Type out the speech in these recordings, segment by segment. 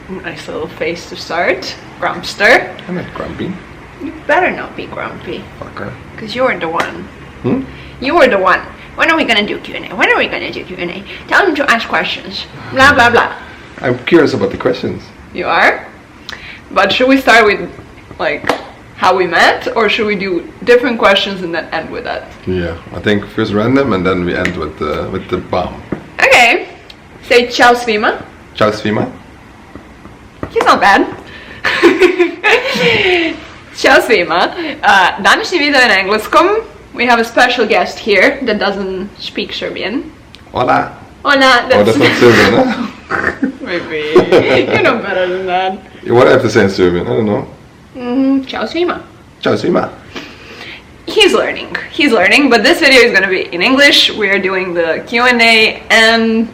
Nice little face to start. Grumpster. I'm not grumpy. You better not be grumpy. Fucker. Because you're the one. Hmm? You were the one. When are we gonna do Q&A? When are we gonna do Q&A? Tell them to ask questions. Blah, blah, blah. I'm curious about the questions. You are? But should we start with, like, how we met? Or should we do different questions and then end with that? Yeah, I think first random and then we end with the bomb. Okay. Say ciao svima. Ciao Svima. He's not bad. Ćao svima. Današnji video je na engleskom. We have a special guest here that doesn't speak Serbian. Hola. Hola. Oh, that's not Serbian, huh? Maybe. You know better than that. What do I have to say in Serbian? I don't know. Ćao svima. Ciao Svima. He's learning, but this video is going to be in English. We are doing the Q&A and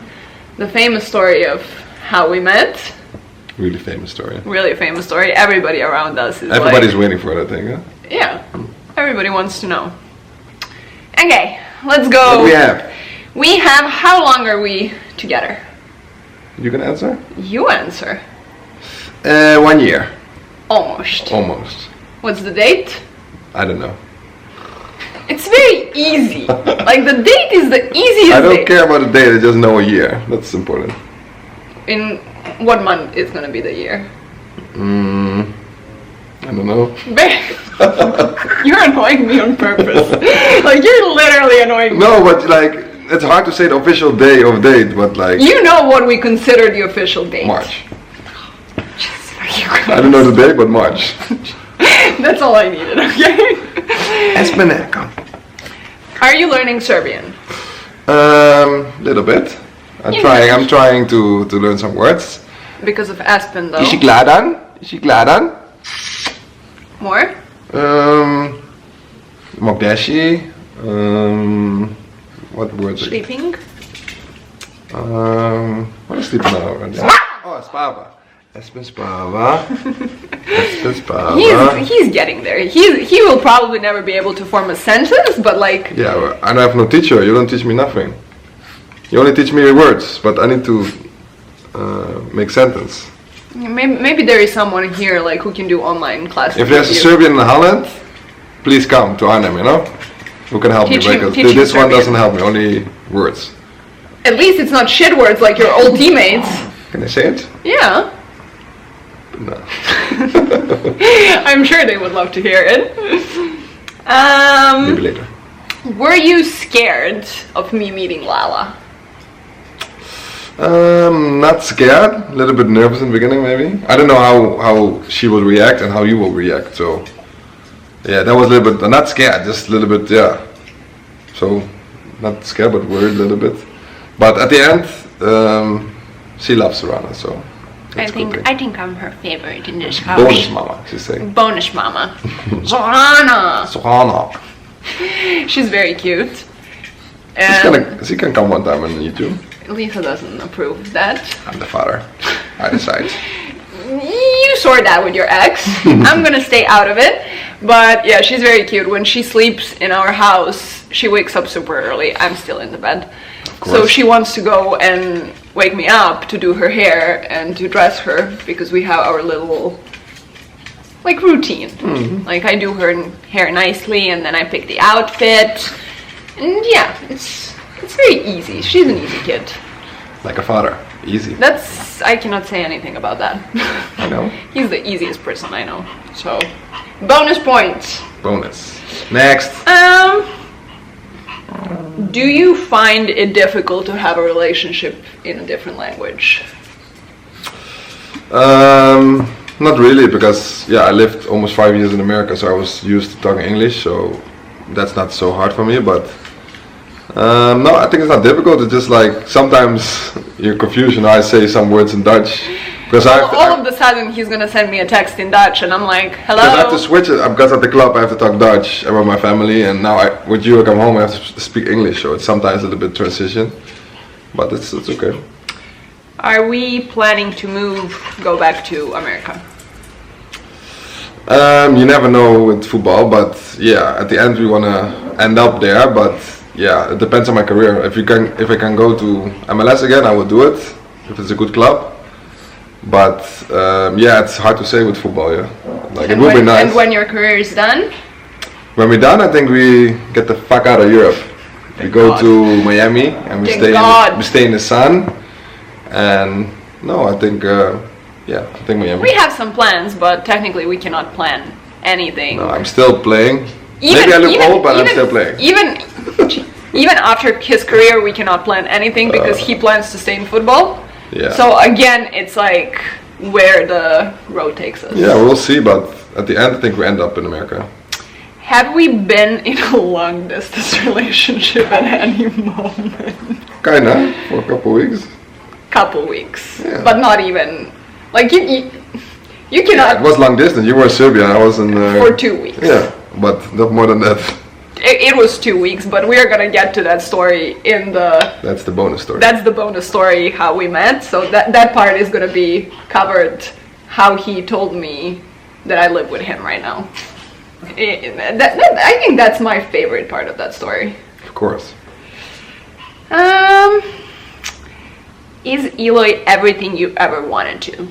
the famous story of how we met. Really famous story. Really famous story. Everybody around us is Everybody's waiting for it, I think, huh? Yeah. Everybody wants to know. Okay, let's go. What do we have? We have, how long are we together? You can answer? You answer. 1 year. Almost. Almost. What's the date? I don't know. It's very easy. Like, the date is the easiest I don't date. care about the date, I just know a year. That's important. In what month is gonna be the year? I don't know. You're annoying me on purpose. Like, you're literally annoying me. No, but like, it's hard to say the official day of date, but like... You know what we consider the official date. March. You I don't know the date, but March. That's all I needed, okay? Espaneka. Are you learning Serbian? Little bit. I'm Yeah. trying to learn some words. Because of Aspen, though. Is je klaar dan? More? Mogdashi. What words? Sleeping? What is sleeping now? Oh, spava. Espen spava. Espen spava. He's getting there. He will probably never be able to form a sentence, but like... Yeah, well, I don't have no teacher. You don't teach me nothing. You only teach me words, but I need to make sentence. Maybe there is someone here like who can do online classes. If there's a with you. Serbian in Holland, please come to Arnhem, you know? Who can help Teach me, him- because teach him this one Serbian. doesn't help me, only words. At least it's not shit words like your old teammates. Can I say it? Yeah. No. I'm sure they would love to hear it. Maybe later. Were you scared of me meeting Lala? Not scared, a little bit nervous in the beginning maybe. I don't know how she will react and how you will react, so... Yeah, that was a little bit, not scared, just a little bit, yeah. So, not scared but worried a little bit. But at the end, she loves Zorannah, so... I think I'm her favorite in this house. Bonus mama, she's saying. Bonus mama. Zorannah. Zorannah. She's very cute. She can come one time on YouTube. Lisa doesn't approve of that. I'm the father. I decide. You sort that with your ex. I'm gonna stay out of it. But yeah, she's very cute. When she sleeps in our house, she wakes up super early. I'm still in the bed. So she wants to go and wake me up to do her hair and to dress her because we have our little like routine. Like I do her hair nicely and then I pick the outfit. And yeah, it's very easy. She's an easy kid. Like a father. Easy. I cannot say anything about that. I know. He's the easiest person I know. So, bonus points. Bonus. Next. Do you find it difficult to have a relationship in a different language? Not really, because yeah, I lived almost 5 years in America, so I was used to talking English, so that's not so hard for me. But no, I think it's not difficult. It's just like sometimes you're confused. I say some words in Dutch because all of a sudden he's gonna send me a text in Dutch, and I'm like, hello. Because I have to switch it. Because at the club I have to talk Dutch about my family, and now with you I come home I have to speak English. So it's sometimes a little bit transition, but it's okay. Are we planning to go back to America? You never know with football, but yeah, at the end we wanna end up there. But yeah, it depends on my career. If I can go to MLS again, I will do it if it's a good club. But yeah, it's hard to say with football. Yeah, like it And would be when, nice. and when your career is done, When we're done, I think we get the fuck out of Europe. We go God. to Miami and we Thank stay. God. We stay in the sun. And no, I think yeah, I think Miami. we have some plans, but technically we cannot plan anything. No, I'm still playing. Maybe I look old, but I'm still playing. Even after his career, we cannot plan anything because he plans to stay in football. Yeah. So again, it's like where the road takes us. Yeah, we'll see. But at the end, I think we end up in America. Have we been in a long distance relationship at any moment? Kinda for a couple weeks. Couple weeks, Yeah. but not even. Like you Yeah, cannot it was long distance. You were in Serbia. I was in. for 2 weeks. Yeah, but not more than that. It was 2 weeks, but we are gonna get to that story in the. That's the bonus story. That's the bonus story how we met. So that part is gonna be covered. How he told me that I live with him right now. I think that's my favorite part of that story. Of course. Is Eloy everything you ever wanted to?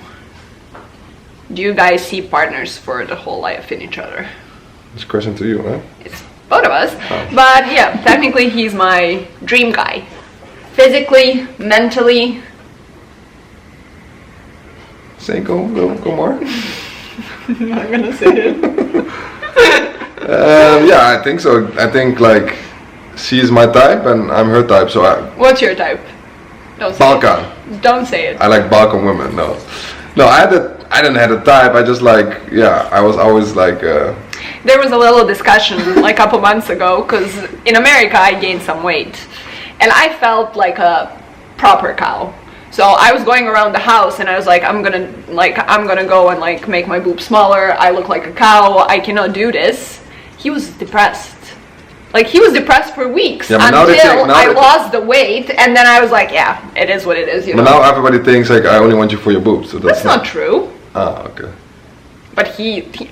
Do you guys see partners for the whole life in each other? It's a question to you, huh? It's both of us. But yeah, technically he's my dream guy. Physically, mentally. Say go more. I'm not gonna say it. Yeah, I think so. I think like she's my type and I'm her type. So What's your type? Don't say Balkan. it. Don't say it. I like Balkan women. No, I didn't have a type. I just like I was always like. There was a little discussion like a couple months ago because in America I gained some weight and I felt like a proper cow. So I was going around the house and I was like, I'm gonna go and like make my boobs smaller. I look like a cow. I cannot do this. He was depressed. Like he was depressed for weeks until I lost the weight, and then I was like, yeah, it is what it is. You know. But now everybody thinks like I only want you for your boobs. So that's not true. Ah, okay. But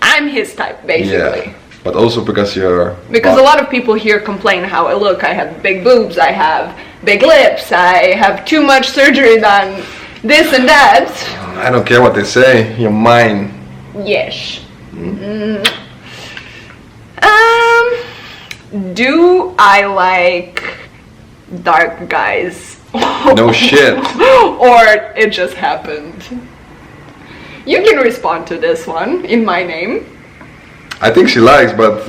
I'm his type basically. Yeah. But also because you're. Because a lot of people here complain how I look. I have big boobs. I have big lips. I have too much surgery done. This and that. I don't care what they say. You're mine. Yes. Do I like dark guys? No shit. Or it just happened? You can respond to this one in my name. I think she likes, but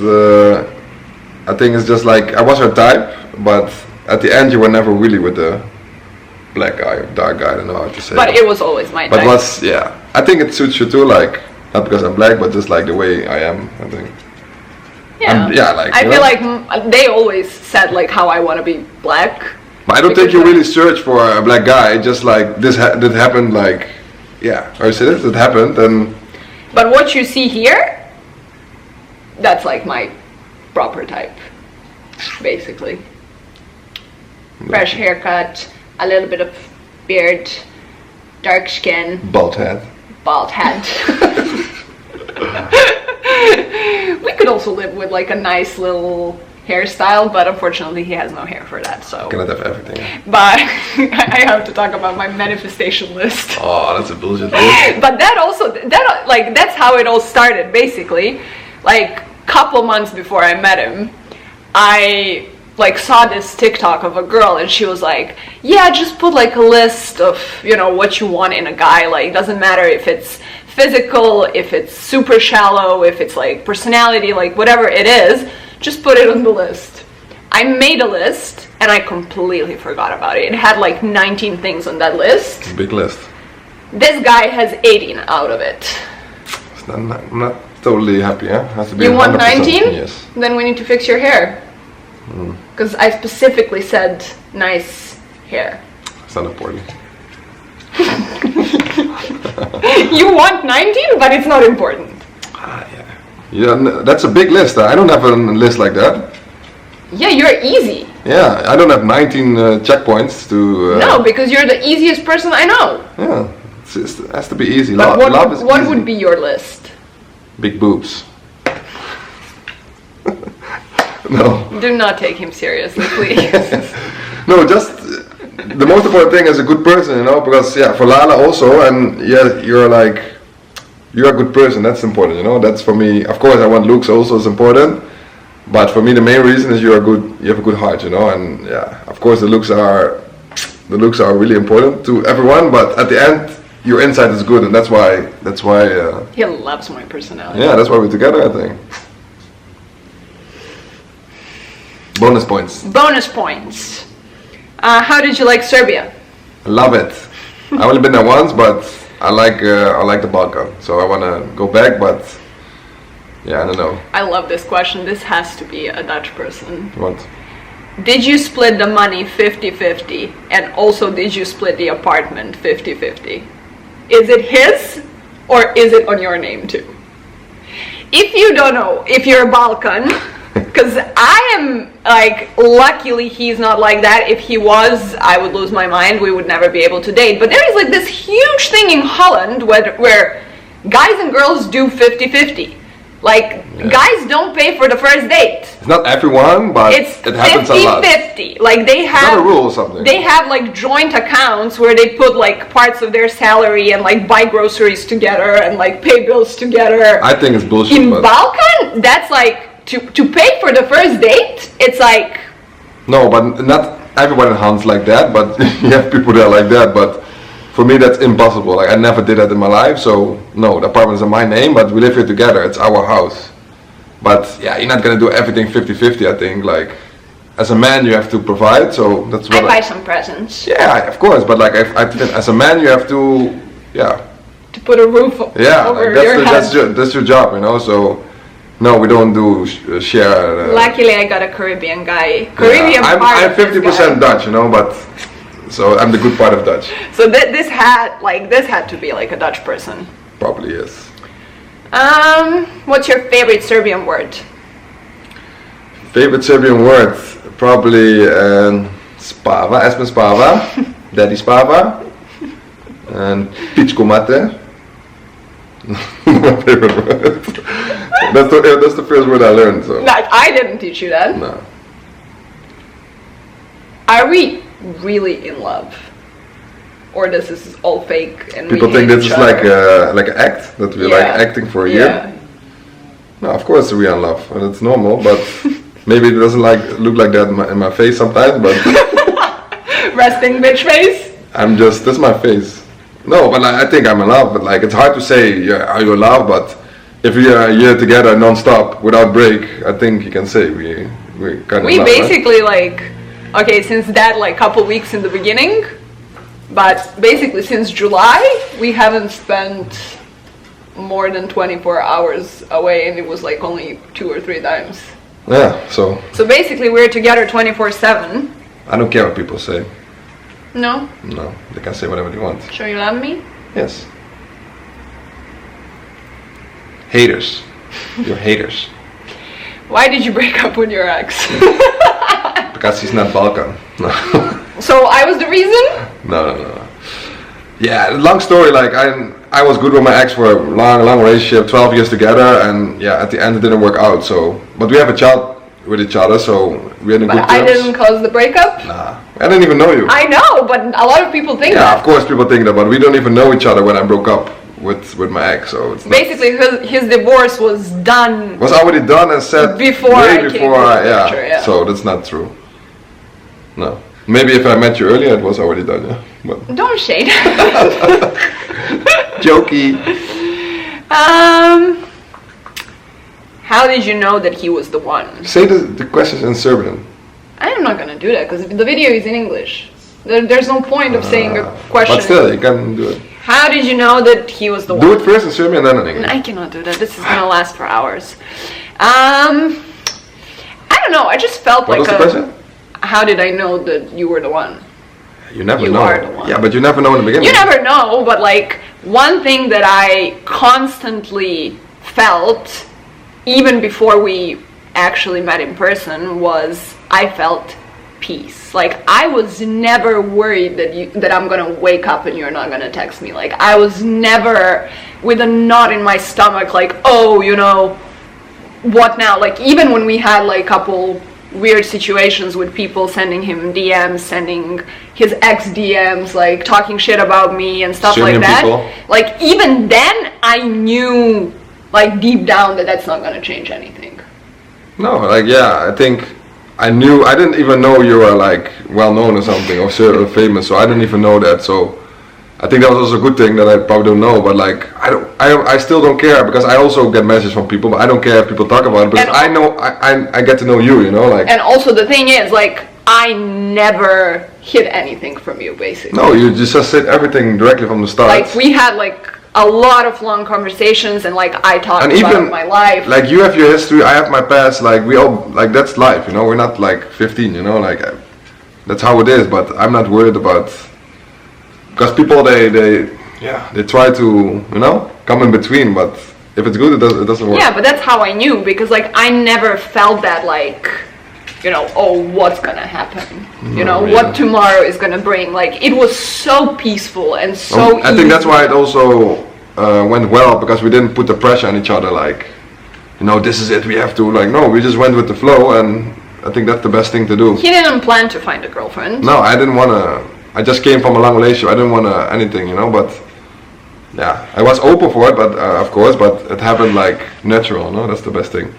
I think it's just like I was her type, but at the end you were never really with the black guy or dark guy. I don't know how to say. But it was always my type. But I think it suits you too. Like not because I'm black, but just like the way I am. I think. Yeah. I feel like they always said like how I want to be black. But I don't think you really search for a black guy. Just like this that happened. Like or you said it happened and. But what you see here. That's like my proper type, basically. Fresh haircut, a little bit of beard, dark skin. Bald head. We could also live with like a nice little hairstyle, but unfortunately he has no hair for that, so. Cannot have everything. But I have to talk about my manifestation list. Oh, that's a bullshit list. But that's how it all started, basically. Like, couple months before I met him, I like saw this TikTok of a girl and she was like, yeah, just put like a list of, what you want in a guy. Like, doesn't matter if it's physical, if it's super shallow, if it's like personality, like whatever it is, just put it on the list. I made a list and I completely forgot about it. It had like 19 things on that list. It's a big list. This guy has 18 out of it. I'm not totally happy, huh? Has to be you want 100%. 19? Yes. Then we need to fix your hair. Because I specifically said nice hair. It's not important. You want 19, but it's not important. Yeah, that's a big list. I don't have a list like that. Yeah, you're easy. Yeah, I don't have 19 checkpoints to. No, because you're the easiest person I know. Yeah, it has to be easy. But Love is what easy. would be your list? Big boobs. No. Do not take him seriously, please. No, just the most important thing is a good person, you know, because yeah, for Lala also, and yeah, you're a good person. That's important, you know. That's for me. Of course, I want looks also is important, but for me, the main reason is you have a good heart, you know. And yeah, of course, the looks are really important to everyone, but at the end, your inside is good, and that's why. He loves my personality. Yeah, that's why we're together, I think. Bonus points. Bonus points. How did you like Serbia? I love it. I've only been there once, but I like the Balkan, so I want to go back. But yeah, I don't know. I love this question. This has to be a Dutch person. What? Did you split the money 50-50? And also, did you split the apartment 50-50? Is it his or is it on your name too? If you don't know, if you're a Balkan, because I am like, luckily he's not like that. If he was, I would lose my mind. We would never be able to date. But there is like this huge thing in Holland where guys and girls do 50-50. Like, guys don't pay for the first date. It's not everyone, but it happens a lot. 50-50. Like, they have... It's not a rule or something. They have, like, joint accounts where they put, like, parts of their salary and, like, buy groceries together and, like, pay bills together. I think it's bullshit. In Balkan, that's, like, to pay for the first date, it's, like... No, but not everyone in Holland's like that, but you have people that are like that, but... For me, that's impossible. Like, I never did that in my life, so no, the apartment is in my name, but we live here together. It's our house. But yeah, you're not gonna do everything 50-50, I think. Like, as a man, you have to provide, so that's what I buy some presents. Yeah, of course, but like, as a man, you have to, yeah. To put a roof over your head. That's your job, you know, so... No, we don't do share. Luckily, I got a Caribbean guy. Caribbean I'm 50% Dutch, you know, but... So I'm the good part of Dutch. So this had to be like a Dutch person. Probably yes. What's your favorite Serbian word? Favorite Serbian word? Probably spava, Espen spava, daddy spava, and pičku mate. My favorite word. That's the first word I learned. So. No, I didn't teach you that. No. Are we really in love, or this is all fake and people think this is like an act that we like acting for a year? No, of course we are in love, and it's normal, but maybe it doesn't look like that in my face sometimes, but resting bitch face. That's my face. No, but I think I'm in love, but like it's hard to say are you in love, but if we are a year together non-stop without break, I think you can say we kind of we love, basically right? Like, okay, since that like couple weeks in the beginning, but basically since July we haven't spent more than 24 hours away, and it was like only 2 or 3 times. Yeah, so basically we're together 24/7. I don't care what people say. No, they can say whatever they want. Sure you love me? Yes. Haters. You're haters. Why did you break up with your ex? Because he's not Balkan. No. So I was the reason? No. Yeah, long story. Like I was good with my ex for a long relationship, 12 years together, and yeah, at the end it didn't work out. So, but we have a child with each other, so we had a good terms. I didn't cause the breakup? Nah, I didn't even know you. I know, but a lot of people think that. Yeah, of course people think that, but we don't even know each other when I broke up with my ex, so it's basically his divorce was done. Was already done and said before way I before came I, to the picture, yeah. So that's not true. No, maybe if I met you earlier, it was already done. Yeah, but don't shade. Jokey. How did you know that he was the one? Say the questions in Serbian. I'm not gonna do that because the video is in English. There's no point of saying a question. But still, you can do it. How did you know that he was the one? Do it first in Serbian, then in English. I cannot do that. This is gonna last for hours. I don't know. I just felt what like. What was the question? How did I know that you were the one? You never You know. are the one. Yeah, but you never know in the beginning. You never know, but like one thing that I constantly felt, even before we actually met in person, was I felt peace. Like I was never worried that I'm gonna wake up and you're not gonna text me. Like I was never with a knot in my stomach, like, oh, you know, what now? Like even when we had like couple weird situations with people sending him DMs, sending his ex DMs, like talking shit about me and stuff like that. People. Like even then, I knew, like deep down, that that's not gonna change anything. No, like I think I didn't even know you were like well known or something or famous, so I didn't even know that. So I think that was also a good thing that I probably don't know, but like I still don't care, because I also get messages from people, but I don't care if people talk about it, because I know I get to know you, like. And also the thing is, like, I never hid anything from you, basically. No, you just said everything directly from the start. Like we had like a lot of long conversations, and like I talked about my life. Like you have your history, I have my past. Like we all, like that's life, We're not like 15, Like that's how it is. But I'm not worried about, because people they try to come in between. But if it's good, it doesn't work. Yeah, but that's how I knew, because like I never felt that like, oh, what's gonna happen? What tomorrow is gonna bring. Like it was so peaceful and so easy. I think that's why it also went well, because we didn't put the pressure on each other, like, this is it, we have to, like, no, we just went with the flow, and I think that's the best thing to do. He didn't plan to find a girlfriend. No, I didn't wanna, I just came from a long relationship, I didn't wanna anything, but yeah, I was open for it, but of course, but it happened like natural, that's the best thing.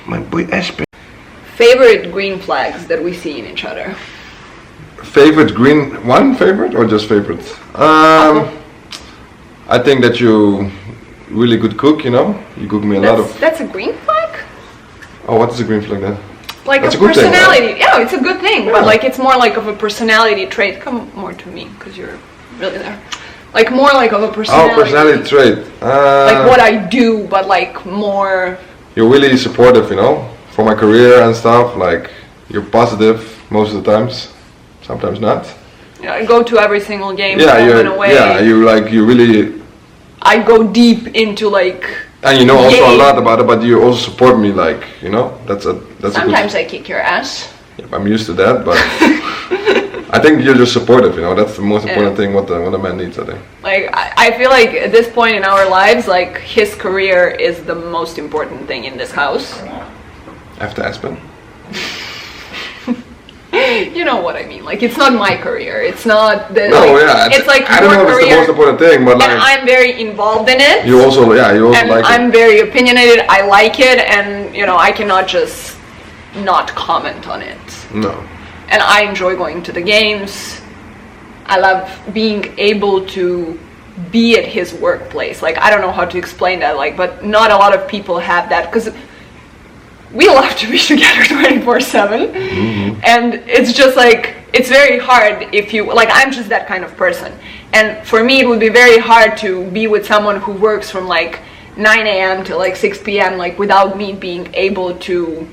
My boy Ashby. Favorite green flags that we see in each other? Favorite favorite or just favorites? I think that you really good cook, you cook me a lot of... That's a green flag? Oh, what is a green flag then? Like that's a personality, thing, right? Yeah, it's a good thing, but like it's more like of a personality trait. Come more to me, because you're really there. Like more like of a personality. Oh, personality trait. Like what I do, but like more... You're really supportive, for my career and stuff. Like you're positive most of the times, sometimes not. Yeah, I go to every single game. Yeah, you really. I go deep into like. And also a lot about it, but you also support me, like that's a. Sometimes I kick your ass. Yeah, I'm used to that, but I think you're just supportive. That's the most important thing what a man needs, I think. Like I feel like at this point in our lives, like his career is the most important thing in this house. After Aspen. You know what I mean? Like it's not my career. It's not the. No, like, yeah. It's like I don't know if it's the most important thing, but like. And I'm very involved in it. You also and like it. I'm very opinionated. I like it, and I cannot just not comment on it. No. And I enjoy going to the games. I love being able to be at his workplace. Like I don't know how to explain that. Like, but not a lot of people have that, because we love to be together 24/7, and it's just like it's very hard if you like. I'm just that kind of person, and for me it would be very hard to be with someone who works from like 9 a.m. to like 6 p.m. like without me being able to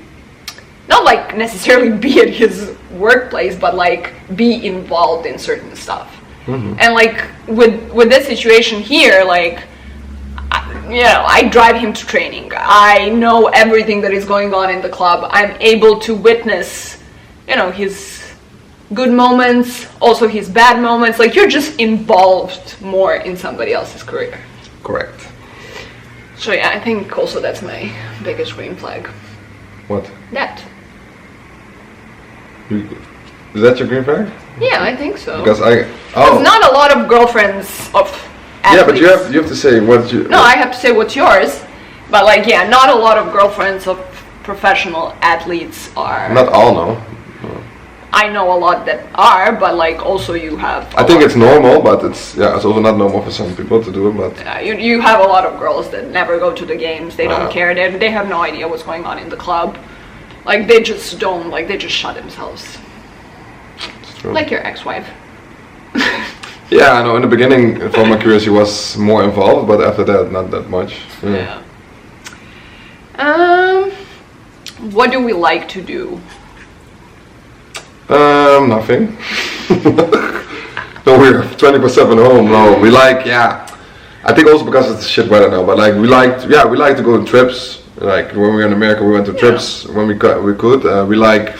not like necessarily be at his workplace, but like be involved in certain stuff. And like with this situation here, like. I drive him to training. I know everything that is going on in the club. I'm able to witness, his good moments, also his bad moments. Like you're just involved more in somebody else's career. Correct. So yeah, I think also that's my biggest green flag. What? That. Is that your green flag? Yeah, I think so. Because There's not a lot of girlfriends of athletes. Yeah, but you have to say what you... No, I have to say what's yours. But like, yeah, not a lot of girlfriends of professional athletes are... Not all, no. I know a lot that are, but like also you have... I think it's normal, but it's also not normal for some people to do it, but... Yeah, you have a lot of girls that never go to the games. They don't care. They have no idea what's going on in the club. Like, they just don't, like, they just shut themselves. It's true. Like your ex-wife. Yeah, I know. In the beginning, for my career, she was more involved, but after that, not that much. Yeah. What do we like to do? Nothing. No, we're 24/7 home. No, we like, I think also because it's shit weather now, but like we like to go on trips. Like when we were in America, we went to trips when we could. We like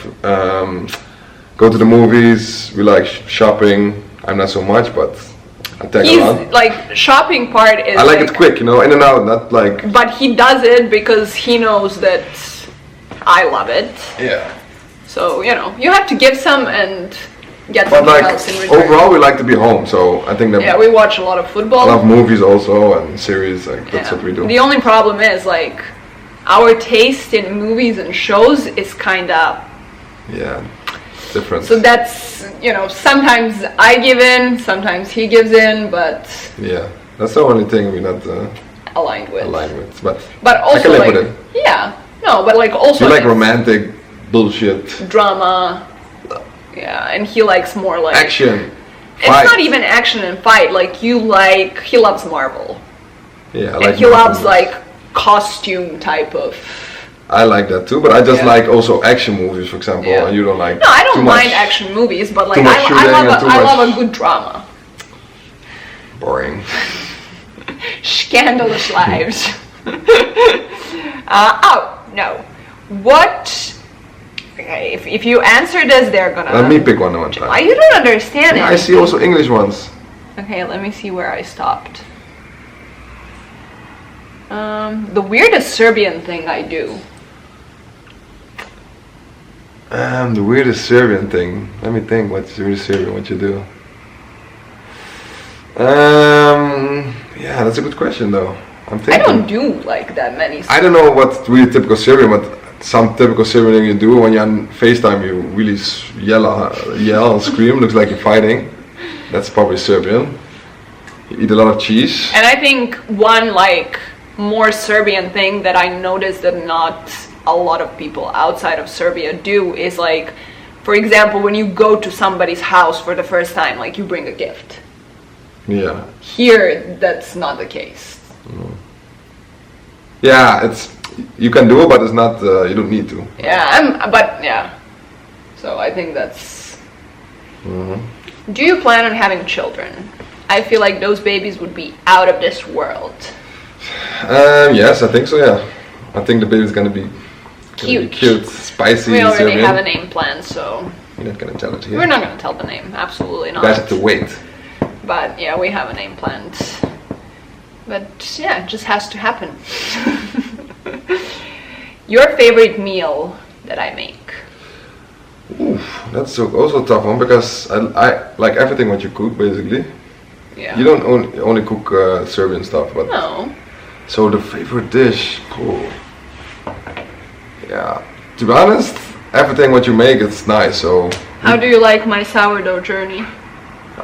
go to the movies. We like shopping. I'm not so much, but I tag along. Like shopping part is. I like it quick, in and out, not like. But he does it because he knows that I love it. Yeah. So, you know, you have to give some and get But something like else in return. overall, we like to be home. So I think that Yeah, we watch a lot of I football. love movies also and series. Like that's Yeah. what we do. The only problem is like our taste in movies and shows is kind of Yeah, different. so that's, you know, sometimes I give in, sometimes he gives in, but Yeah, that's the only thing we're not aligned with. aligned with. But I Also can live like with it. yeah, no, but like also You like like romantic bullshit, drama. Yeah, and he likes more like action, It's fight. not even action and fight. Like he loves Marvel. Yeah, I And like he loves movies. like costume type of. I like that too, but I just Yeah. like also action movies, for example. Yeah. And you don't like. No, I too don't much mind action movies, but like too much I shooting love and too I much- love a good drama. Boring. Scandalous lives. Oh no, what? Okay, if you answer this, they're gonna. Let me pick one time. You don't understand it. I see also English ones. Okay, let me see where I stopped. The weirdest Serbian thing I do. The weirdest Serbian thing. Let me think. What's the weirdest Serbian? What you do? Yeah, that's a good question though. I'm I thinking. don't do like that many. I don't know what's really typical Serbian, but some typical Serbian thing you do when you're on FaceTime, you really yell and scream. Looks like you're fighting. That's probably Serbian. You eat a lot of cheese. And I think one like more Serbian thing that I noticed that not a lot of people outside of Serbia do is like, for example, when you go to somebody's house for the first time, like you bring a gift. Yeah. Here, that's not the case. Yeah, you can do it, but it's not. You don't need to. Yeah, but yeah. So I think that's. Mm-hmm. Do you plan on having children? I feel like those babies would be out of this world. Yes, I think so. Yeah, I think the baby's gonna be cute, spicy. We already Serbian. have a name planned, so You're not gonna tell it here. we're not gonna tell the name. Absolutely You not. guys have to wait. But yeah, we have a name planned. But yeah, it just has to happen. Your favorite meal that I make? Oof, that's also a tough one because I like everything what you cook basically. Yeah. You don't only cook Serbian stuff, but No. so the favorite dish. Oh. Yeah, to be honest, everything what you make it's nice. So How do you like my sourdough journey?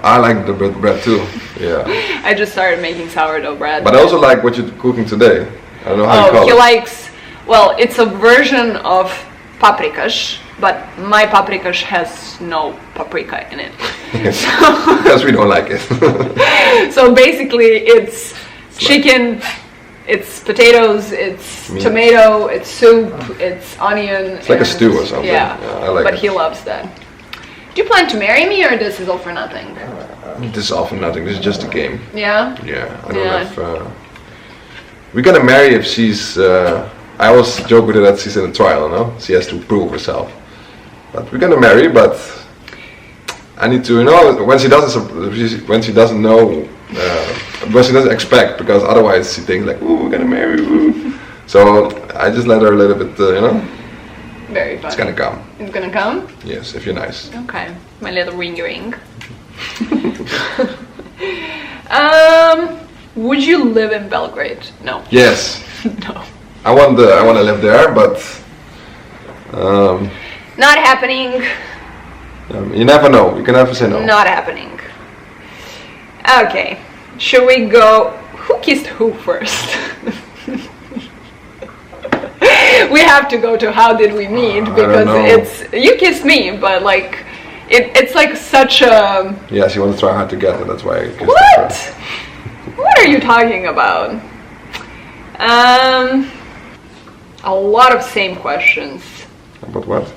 I like the bread too. Yeah, I just started making sourdough bread. but I also like what you're cooking today. I don't know how you Oh, call he it. likes, well, it's a version of paprikash, but my paprikash has no paprika in it. Because we don't like it. So basically it's chicken, it's potatoes, it's Meat. tomato, it's soup, it's onion. It's like a stew or something. Yeah, Yeah, I like but it. he loves that. Do you plan to marry me or this is all for nothing? This is all for nothing. This is just a game. Yeah? Yeah, I don't Yeah. have. We're gonna marry if she's. I always joke with her that she's in a trial, no? She has to prove herself. But we're gonna marry, but I need to, you know, when she doesn't know, when she doesn't expect, because otherwise she thinks like, ooh, we're gonna marry. Ooh. So I just let her a little bit, you know. Very fun. It's gonna come. It's gonna come? Yes, if you're nice. Okay, my little ring. Would you live in Belgrade? No. Yes, No. I want to live there, but Not happening. you never know. You can never say no. Not happening. Okay. Should we go? Who kissed who first? We have to go to how did we meet because know. it's you kissed me, but like it's like such a Yeah, she wants to try hard to get it. That's why I kissed her what? first. What are you talking about? A lot of same questions. About what?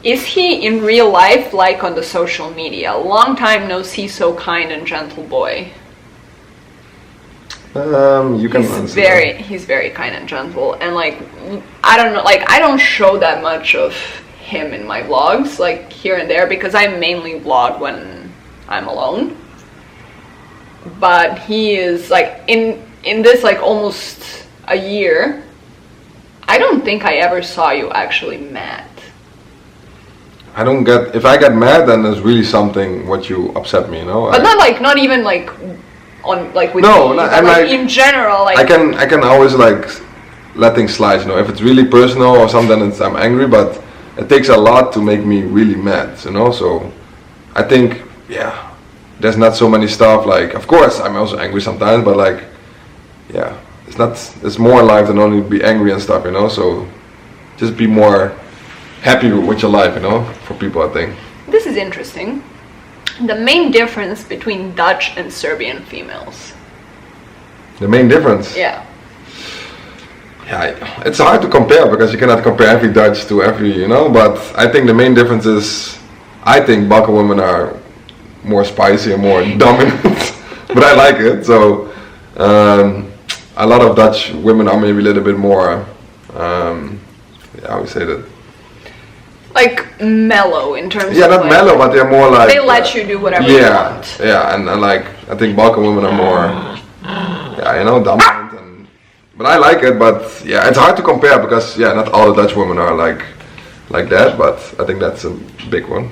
Is he in real life like on the social media? Long time no see, so kind and gentle boy. You can answer that. He's very kind and gentle, and like I don't know, like I don't show that much of him in my vlogs, like here and there, because I mainly vlog when I'm alone. But he is like in this like almost a year, I don't think I ever saw you actually mad. I don't get, if I get mad, then there's really something what you upset me, you know. But not even like on like with no, me, not, but I'm like like in general, like I can always like let things slide, you know. If it's really personal or something, then I'm angry, but it takes a lot to make me really mad, you know. So I think, yeah, there's not so many stuff. Like, of course, I'm also angry sometimes, but like, yeah, it's more in life than only be angry and stuff, you know. So just be more happy with your life, you know, for people, I think. This is interesting. The main difference between Dutch and Serbian females. The main difference? Yeah. Yeah, it's hard to compare because you cannot compare every Dutch to every, you know, but I think the main difference is, I think Balkan women are more spicy and more dominant, but I like it. So a lot of Dutch women are maybe a little bit more, how we say that? Like mellow in terms yeah, of not like, mellow, but they're more like... They let you do whatever you want. Yeah, and like, I think Balkan women are more, yeah, you know, dominant. But I like it, but yeah, it's hard to compare because yeah, not all the Dutch women are like that, but I think that's a big one.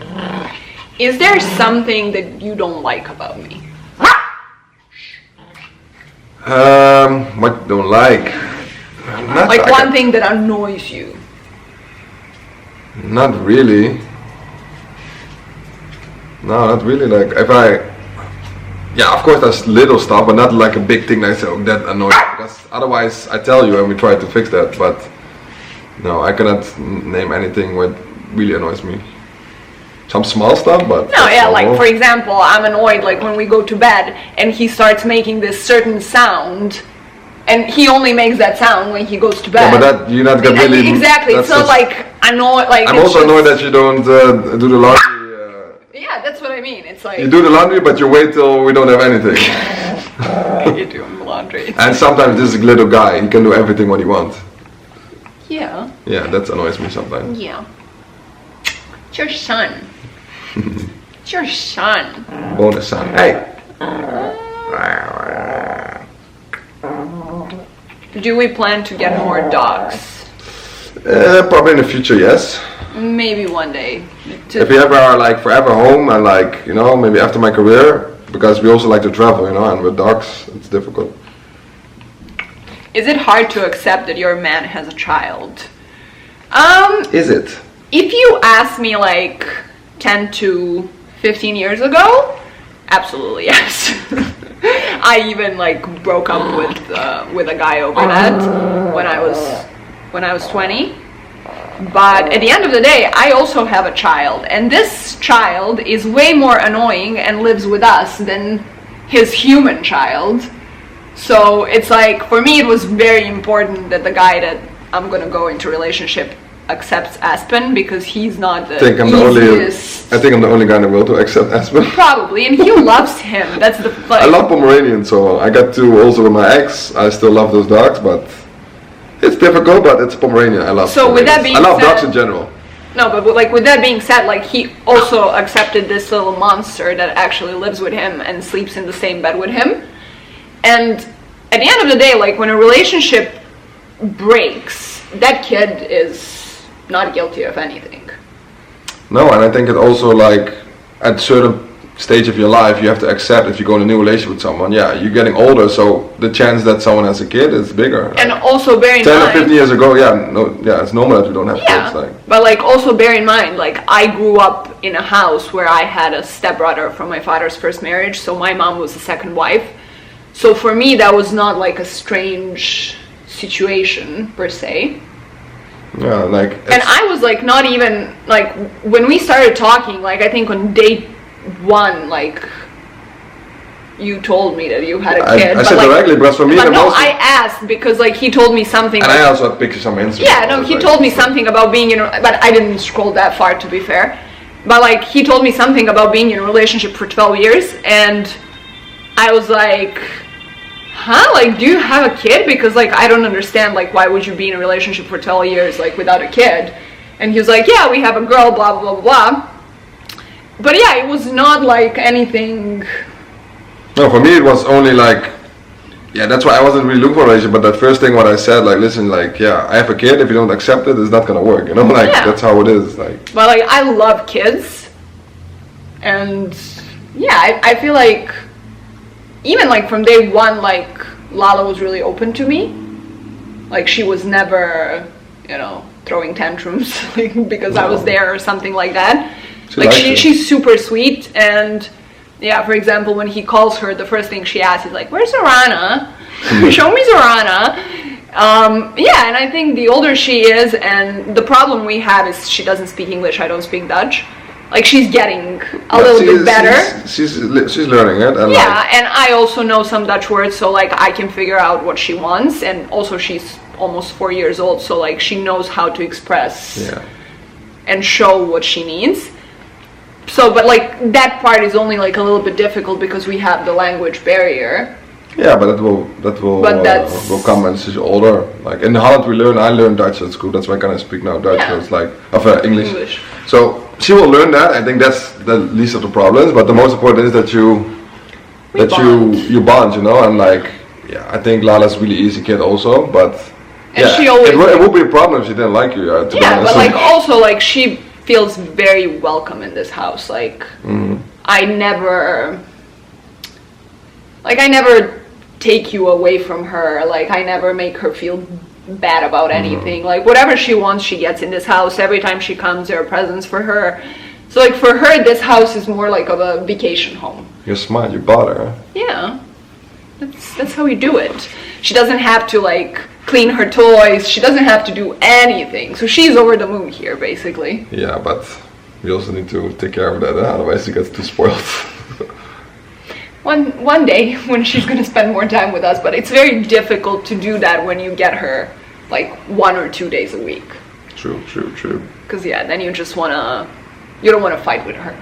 Is there something that you don't like about me? What you don't like? Not like one thing that annoys you? Not really. No, not really. Like if yeah, of course there's little stuff, but not like a big thing that I say, oh, that annoys me. Because otherwise I tell you and we try to fix that, but no, I cannot name anything what really annoys me. Some small stuff, but... No, yeah, like for example, I'm annoyed like when we go to bed and he starts making this certain sound and he only makes that sound when he goes to bed. Yeah, but that, you not get really... Exactly, it's not like annoyed, like... I'm also annoyed that you don't do the laundry. Yeah, that's what I mean. It's like you do the laundry, but you wait till we don't have anything. You're doing the laundry. And sometimes this is a little guy. He can do everything what he wants. Yeah. Yeah, that annoys me sometimes. Yeah. It's your son. It's your son. Bonus son. Hey. Do we plan to get more dogs? Probably in the future, yes. Maybe one day. If we ever are like forever home and like, you know, maybe after my career, because we also like to travel, you know, and with dogs, it's difficult. Is it hard to accept that your man has a child? Is it? If you asked me like 10 to 15 years ago, absolutely yes. I even like broke up with a guy over that when I was 20. But at the end of the day, I also have a child, and this child is way more annoying and lives with us than his human child. So it's like, for me it was very important that the guy that I'm gonna go into relationship accepts Aspen, because he's not the easiest... I think I'm the only guy in the world to accept Aspen. Probably, and he loves him. That's the... Like, I love Pomeranians, so I got two also with my ex. I still love those dogs, but it's difficult, but it's Pomeranian. I love So with that being I love said, dogs in general. No, but like with that being said, like he also accepted this little monster that actually lives with him and sleeps in the same bed with him. And at the end of the day, like when a relationship breaks, that kid is not guilty of anything. No, and I think it also like at certain stage of your life you have to accept if you go in a new relationship with someone, yeah, you're getting older, so the chance that someone has a kid is bigger. And also bear in 10 mind, or 15 years ago, it's normal that we don't have kids. Like. But like also bear in mind, like I grew up in a house where I had a stepbrother from my father's first marriage, so my mom was the second wife. So for me that was not like a strange situation per se. Yeah, like. And I was like not even like when we started talking, like I think on date one, like you told me that you had a kid. I said like, directly, because for me, but no, I asked because like he told me something. And like, I also had pictures on my Instagram. Yeah, no, he told me something about being in, but I didn't scroll that far to be fair. But like he told me something about being in a relationship for 12 years, and I was like, huh? Like, do you have a kid? Because like I don't understand. Like, why would you be in a relationship for 12 years like without a kid? And he was like, yeah, we have a girl, blah blah blah blah. But yeah, it was not like anything. No, for me it was only like yeah, that's why I wasn't really looking for a relationship. But the first thing what I said, like, listen, like, yeah, I have a kid. If you don't accept it, it's not gonna work. You know, like that's how it is. Like, but like I love kids, and yeah, I feel like even like from day one, like Lala was really open to me. Like she was never, you know, throwing tantrums like, because I was there or something like that. She's super sweet, and yeah, for example, when he calls her, the first thing she asks is like, "Where's Zorannah? Show me Zorannah." Yeah, and I think the older she is, and the problem we have is she doesn't speak English. I don't speak Dutch. Like she's getting a little bit better. She's learning it. And yeah, like, and I also know some Dutch words, so like I can figure out what she wants, and also she's almost 4 years old, so like she knows how to express and show what she needs. So, but like that part is only like a little bit difficult because we have the language barrier. Yeah, but that will come when she's older. Like in Holland, I learned Dutch at school. That's why I kind of speak now Dutch. So it's like English. So she will learn that. I think that's the least of the problems. But the most important is that you bond, you know, and like I think Lala's really easy kid also, but she always it would be a problem if she didn't like you. To be honest. But like also like she feels very welcome in this house. Like I never take you away from her. Like I never make her feel bad about anything. Like whatever she wants, she gets in this house. Every time she comes, there are presents for her. So like for her, this house is more like of a vacation home. You're smart. You bought her. Yeah, that's how we do it. She doesn't have to like clean her toys. She doesn't have to do anything. So she's over the moon here, basically. Yeah, but we also need to take care of that. Otherwise, she gets too spoiled. One day when she's gonna spend more time with us, but it's very difficult to do that when you get her like 1 or 2 days a week. True. Because then you don't wanna fight with her.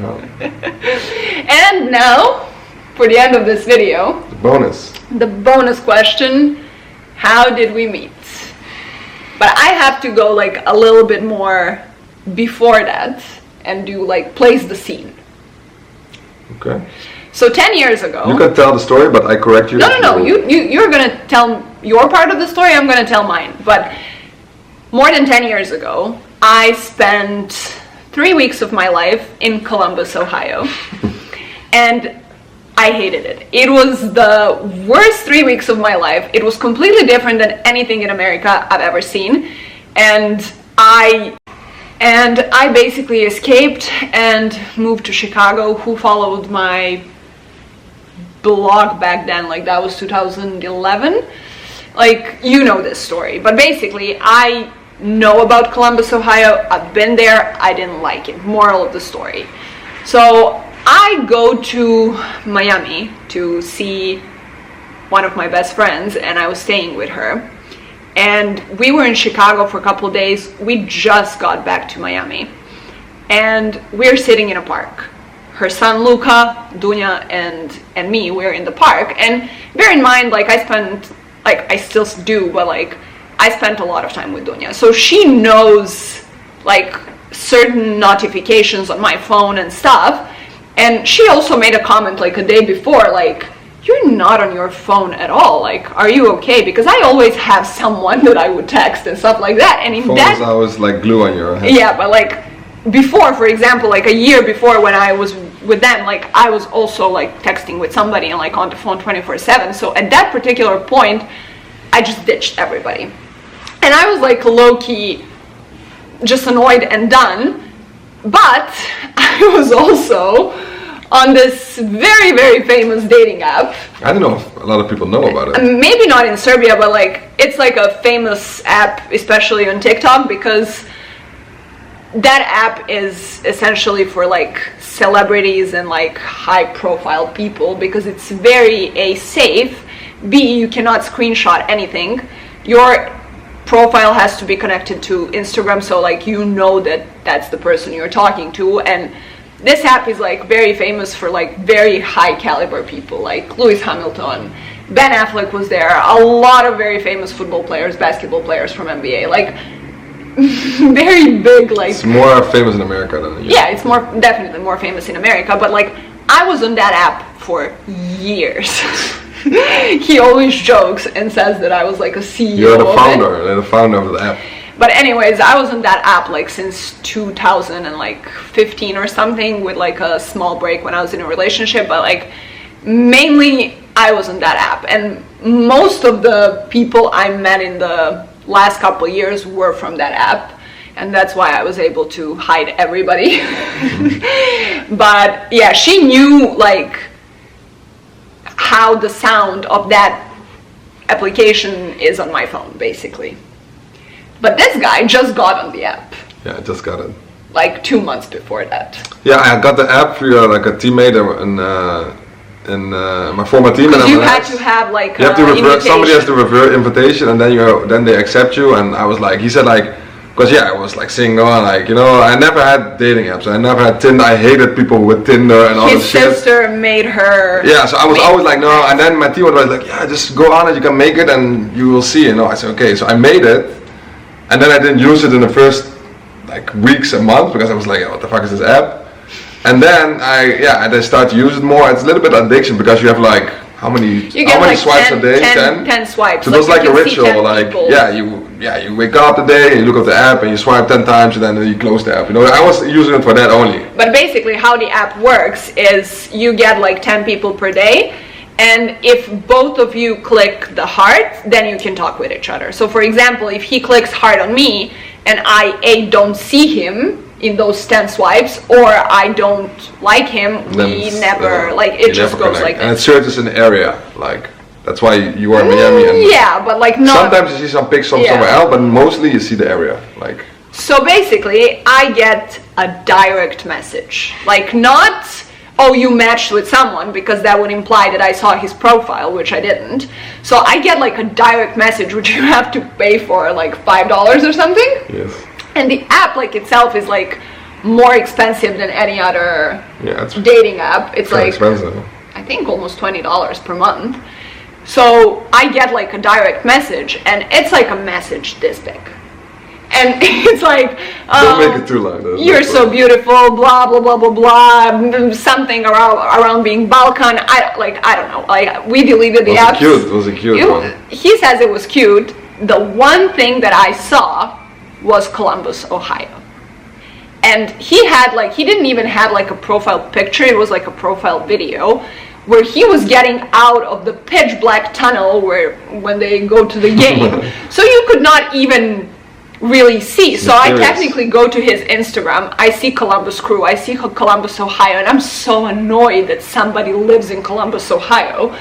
No. And now, for the end of this video, the bonus question: how did we meet? But I have to go like a little bit more before that and do like place the scene. Okay. So 10 years ago... You can tell the story, but I correct you. No. You're going to tell your part of the story, I'm going to tell mine. But more than 10 years ago, I spent 3 weeks of my life in Columbus, Ohio. And I hated it. It was the worst 3 weeks of my life. It was completely different than anything in America I've ever seen. And I basically escaped and moved to Chicago. Who followed my blog back then, like that was 2011, like you know this story. But basically I know about Columbus, Ohio. I've been there. I didn't like it. Moral of the story. So I go to Miami to see one of my best friends, and I was staying with her. And we were in Chicago for a couple of days. We just got back to Miami. And we're sitting in a park. Her son Luca, Dunya, and me, we're in the park. And bear in mind, like I still do, but like I spent a lot of time with Dunya. So she knows like certain notifications on my phone and stuff. And she also made a comment like a day before, like, "You're not on your phone at all. Like, are you okay?" Because I always have someone that I would text and stuff like that. And in phone is always like glue on your head. Yeah, but like before, for example, like a year before when I was with them, like I was also like texting with somebody and like on the phone 24/7. So at that particular point, I just ditched everybody. And I was like low-key just annoyed and done. But I was also on this very, very famous dating app. I don't know if a lot of people know about it. Maybe not in Serbia, but like it's like a famous app, especially on TikTok, because that app is essentially for like celebrities and like high profile people, because it's very safe. B, you cannot screenshot anything. Your profile has to be connected to Instagram, so like you know that that's the person you're talking to. And this app is like very famous for like very high caliber people, like Lewis Hamilton, Ben Affleck was there, a lot of very famous football players, basketball players from NBA, like very big. Like it's more famous in America than here. Yeah, it's definitely more famous in America. But like I was on that app for years. he always jokes and says that I was like a CEO. You're the of founder. it. You're the founder of the app. But anyways, I was on that app like since 2015 or something, with like a small break when I was in a relationship. But like mainly I was on that app, and most of the people I met in the last couple of years were from that app, and that's why I was able to hide everybody. But yeah, she knew like how the sound of that application is on my phone, basically. But this guy just got on the app. Yeah, I just got it. Like 2 months before that. Yeah, I got the app through like a teammate in my former team. Because you had to have like you have to refer, invitation. somebody has to refer invitation, and then they accept you. And I was like, he said like, because yeah, I was like single, and like, you know, I never had dating apps. I never had Tinder. I hated people with Tinder and all His this shit. His sister made her. Yeah, so I was always like, no. And then my team was like, yeah, just go on it. You can make it, and you will see. You know, I said, okay. So I made it, and then I didn't use it in the first like weeks and months because I was like, what the fuck is this app? And then I start to use it more. It's a little bit addiction because you have like how many like swipes 10, a day? 10 swipes. So it's like a ritual. Like people. you wake up the day and you look at the app and you swipe 10 times and then you close the app. You know, I was using it for that only. But basically, how the app works is you get like 10 people per day. And if both of you click the heart, then you can talk with each other. So for example, if he clicks heart on me and I don't see him in those 10 swipes, or I don't like him, we never, like, it just goes like that. And it searches an area, like, that's why you are in Miami. And yeah, but like not... sometimes you see some pics from somewhere else, but mostly you see the area, like... So basically, I get a direct message. Like, not, oh, you matched with someone, because that would imply that I saw his profile, which I didn't. So I get like a direct message, which you have to pay for like $5 or something. Yes. And the app like itself is like more expensive than any other dating app. It's like expensive. I think almost $20 per month. So I get like a direct message, and it's like a message this big. And it's like, don't make it too long. You're so beautiful, blah blah blah blah blah, something around being Balkan. I don't know. Like, we deleted the app. It was a cute one. He says it was cute. The one thing that I saw was Columbus, Ohio. And he didn't even have like a profile picture, it was like a profile video where he was getting out of the pitch black tunnel when they go to the game. So you could not even really see. So I technically go to his Instagram, I see Columbus Crew, I see Columbus, Ohio, and I'm so annoyed that somebody lives in Columbus, Ohio.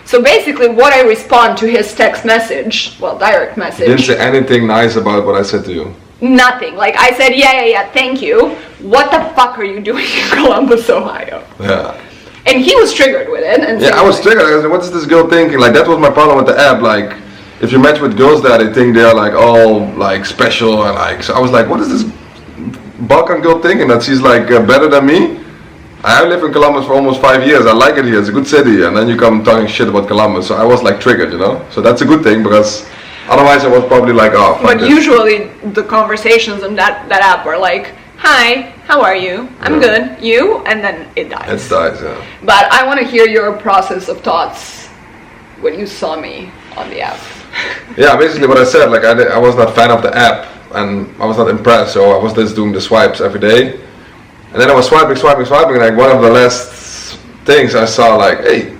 So basically what I respond to his text message, well, direct message. You didn't say anything nice about what I said to you. Nothing. Like, I said, yeah, thank you. What the fuck are you doing in Columbus, Ohio? Yeah. And he was triggered with it. And yeah, I was triggered. I said, what is this girl thinking? Like, that was my problem with the app. Like, if you match with girls there, they think they're like all like special and like. So I was like, what is this Balkan girl thinking that she's like better than me? I lived in Columbus for almost 5 years. I like it here. It's a good city. And then you come talking shit about Columbus. So I was like triggered, you know. So that's a good thing because otherwise I was probably like, oh. Fuck but this. Usually the conversations on that app were like, hi, how are you? I'm good. You? And then it dies. It dies, yeah. But I want to hear your process of thoughts when you saw me on the app. Yeah, basically what I said, like I was not a fan of the app and I was not impressed, so I was just doing the swipes every day. And then I was swiping, like one of the last things I saw, like,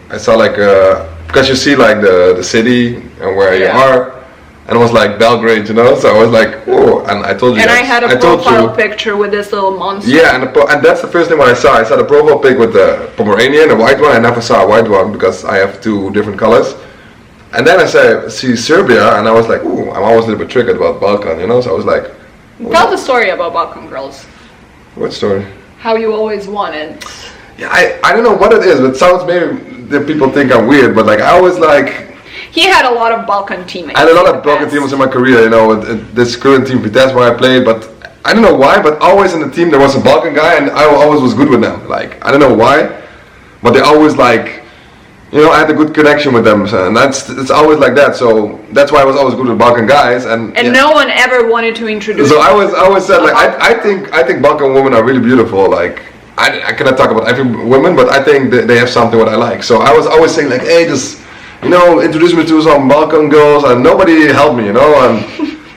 because you see like the city and where you are, and it was like Belgrade, you know, so I was like, oh, and I told you. And I had a profile picture with this little monster. Yeah, and that's the first thing what I saw. I saw the profile pic with the Pomeranian, the white one. I never saw a white one because I have 2 different colors. And then I see Serbia, and I was like, ooh, I'm always a little bit triggered about Balkan, you know, so I was like... Tell the story about Balkan girls. What story? How you always wanted. Yeah, I don't know what it is, but it sounds maybe that people think I'm weird, but like I always like... He had a lot of Balkan teammates. I had a lot of Balkan teammates in my career, you know, this current team, Vitesse, where I played, but I don't know why, but always in the team there was a Balkan guy, and I always was good with them. Like, I don't know why, but they always like... You know, I had a good connection with them, and it's always like that. So that's why I was always good with Balkan guys, and no one ever wanted to introduce. So I always said like I think Balkan women are really beautiful. Like I cannot talk about every woman, but I think they have something what I like. So I was always saying like, hey, just introduced me to some Balkan girls, and nobody helped me, and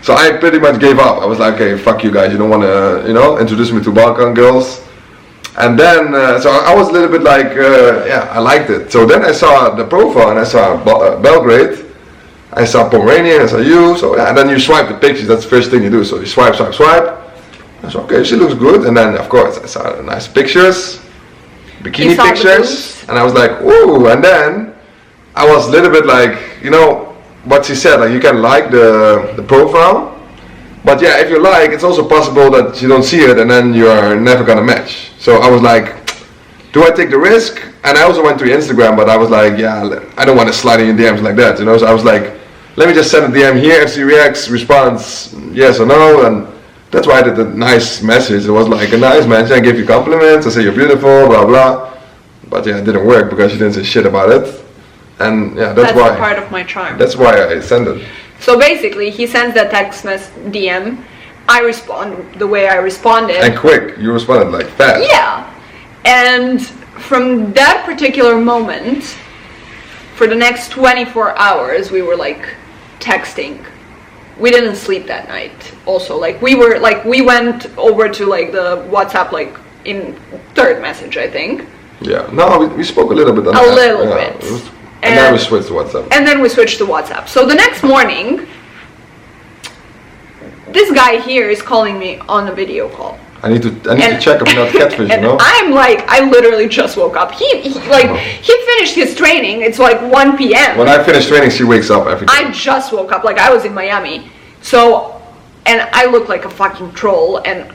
so I pretty much gave up. I was like, okay, fuck you guys, you don't want to, introduce me to Balkan girls. And then, so I was a little bit like, I liked it. So then I saw the profile, and I saw Belgrade, I saw Pomeranian, I saw you, so and then you swipe the pictures, that's the first thing you do. So you swipe. I said, okay, she looks good. And then, of course, I saw nice pictures, bikini pictures, and I was like, ooh. And then I was a little bit like, what she said, like you can like the profile, but yeah, if you like, it's also possible that you don't see it and then you are never gonna match. So I was like, do I take the risk? And I also went to Instagram, but I was like, yeah, I don't want to slide in your DMs like that, So I was like, let me just send a DM here, if she responds yes or no, and that's why I did a nice message. It was like a nice message. I gave you compliments, I say you're beautiful, blah blah. But yeah, it didn't work because she didn't say shit about it. And yeah, that's why part of my charm. That's why I send it. So basically, he sends that text DM. I respond the way I responded. And quick, you responded like fast. Yeah, and from that particular moment, for the next 24 hours, we were like texting. We didn't sleep that night. Also, we went over to the WhatsApp in third message, I think. Yeah. No, we spoke a little bit. A little bit. And then we switched to WhatsApp. And then we switched to WhatsApp. So the next morning, this guy here is calling me on a video call. I need to check if I'm not catfish, I'm like, I literally just woke up. He finished his training. It's 1 p.m. When I finish training, she wakes up every day. I just woke up. I was in Miami. So, and I looked like a fucking troll. And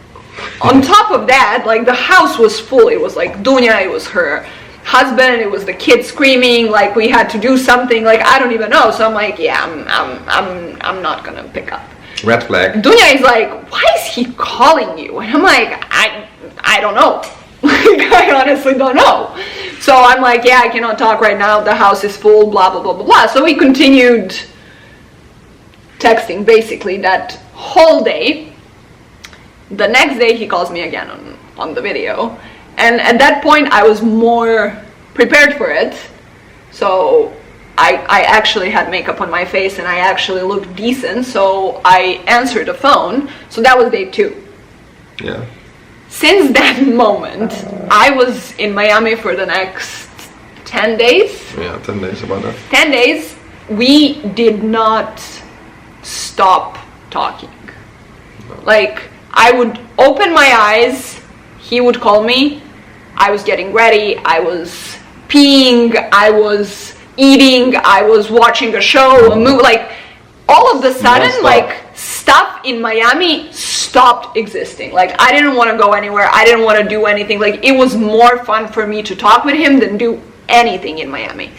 on top of that, the house was full. It was Dunya, it was her husband, it was the kid screaming, we had to do something, I don't even know. So I'm like, yeah, I'm not gonna pick up. Red flag. Dunya is like, why is he calling you? And I'm like, I don't know. I honestly don't know. So I'm like, yeah, I cannot talk right now. The house is full, blah, blah, blah, blah, blah. So we continued texting basically that whole day. The next day he calls me again on the video. And at that point, I was more prepared for it. So I actually had makeup on my face and I actually looked decent. So I answered the phone. So that was day 2. Yeah. Since that moment, I was in Miami for the next 10 days. Yeah, 10 days about that. 10 days. We did not stop talking. No. I would open my eyes. He would call me. I was getting ready, I was peeing, I was eating, I was watching a show, a movie, all of a sudden, stuff in Miami stopped existing. I didn't want to go anywhere, I didn't want to do anything. It was more fun for me to talk with him than do anything in Miami.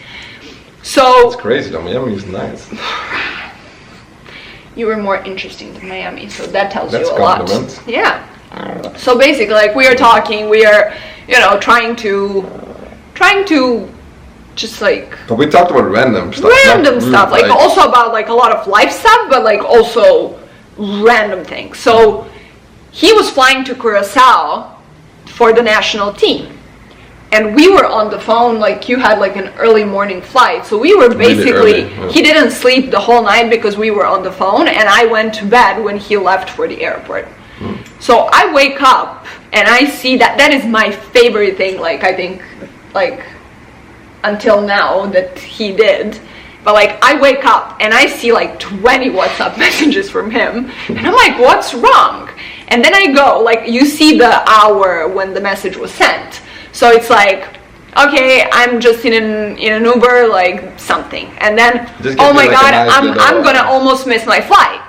So it's crazy though, Miami is nice. You were more interesting than Miami, so that tells That's you a compliment. lot. Yeah. So basically, we are talking, we are, trying to just But we talked about random stuff. Also about a lot of life stuff, but also random things. So he was flying to Curacao for the national team. And we were on the phone, you had an early morning flight. So we were basically, really early, yeah. He didn't sleep the whole night because we were on the phone, and I went to bed when he left for the airport. So I wake up and I see that is my favorite thing, I think, until now that he did. But I wake up and I see 20 WhatsApp messages from him, and I'm like, what's wrong? And then I go, you see the hour when the message was sent. So it's okay, I'm just in an Uber, something. And then, oh my God, I'm gonna almost miss my flight.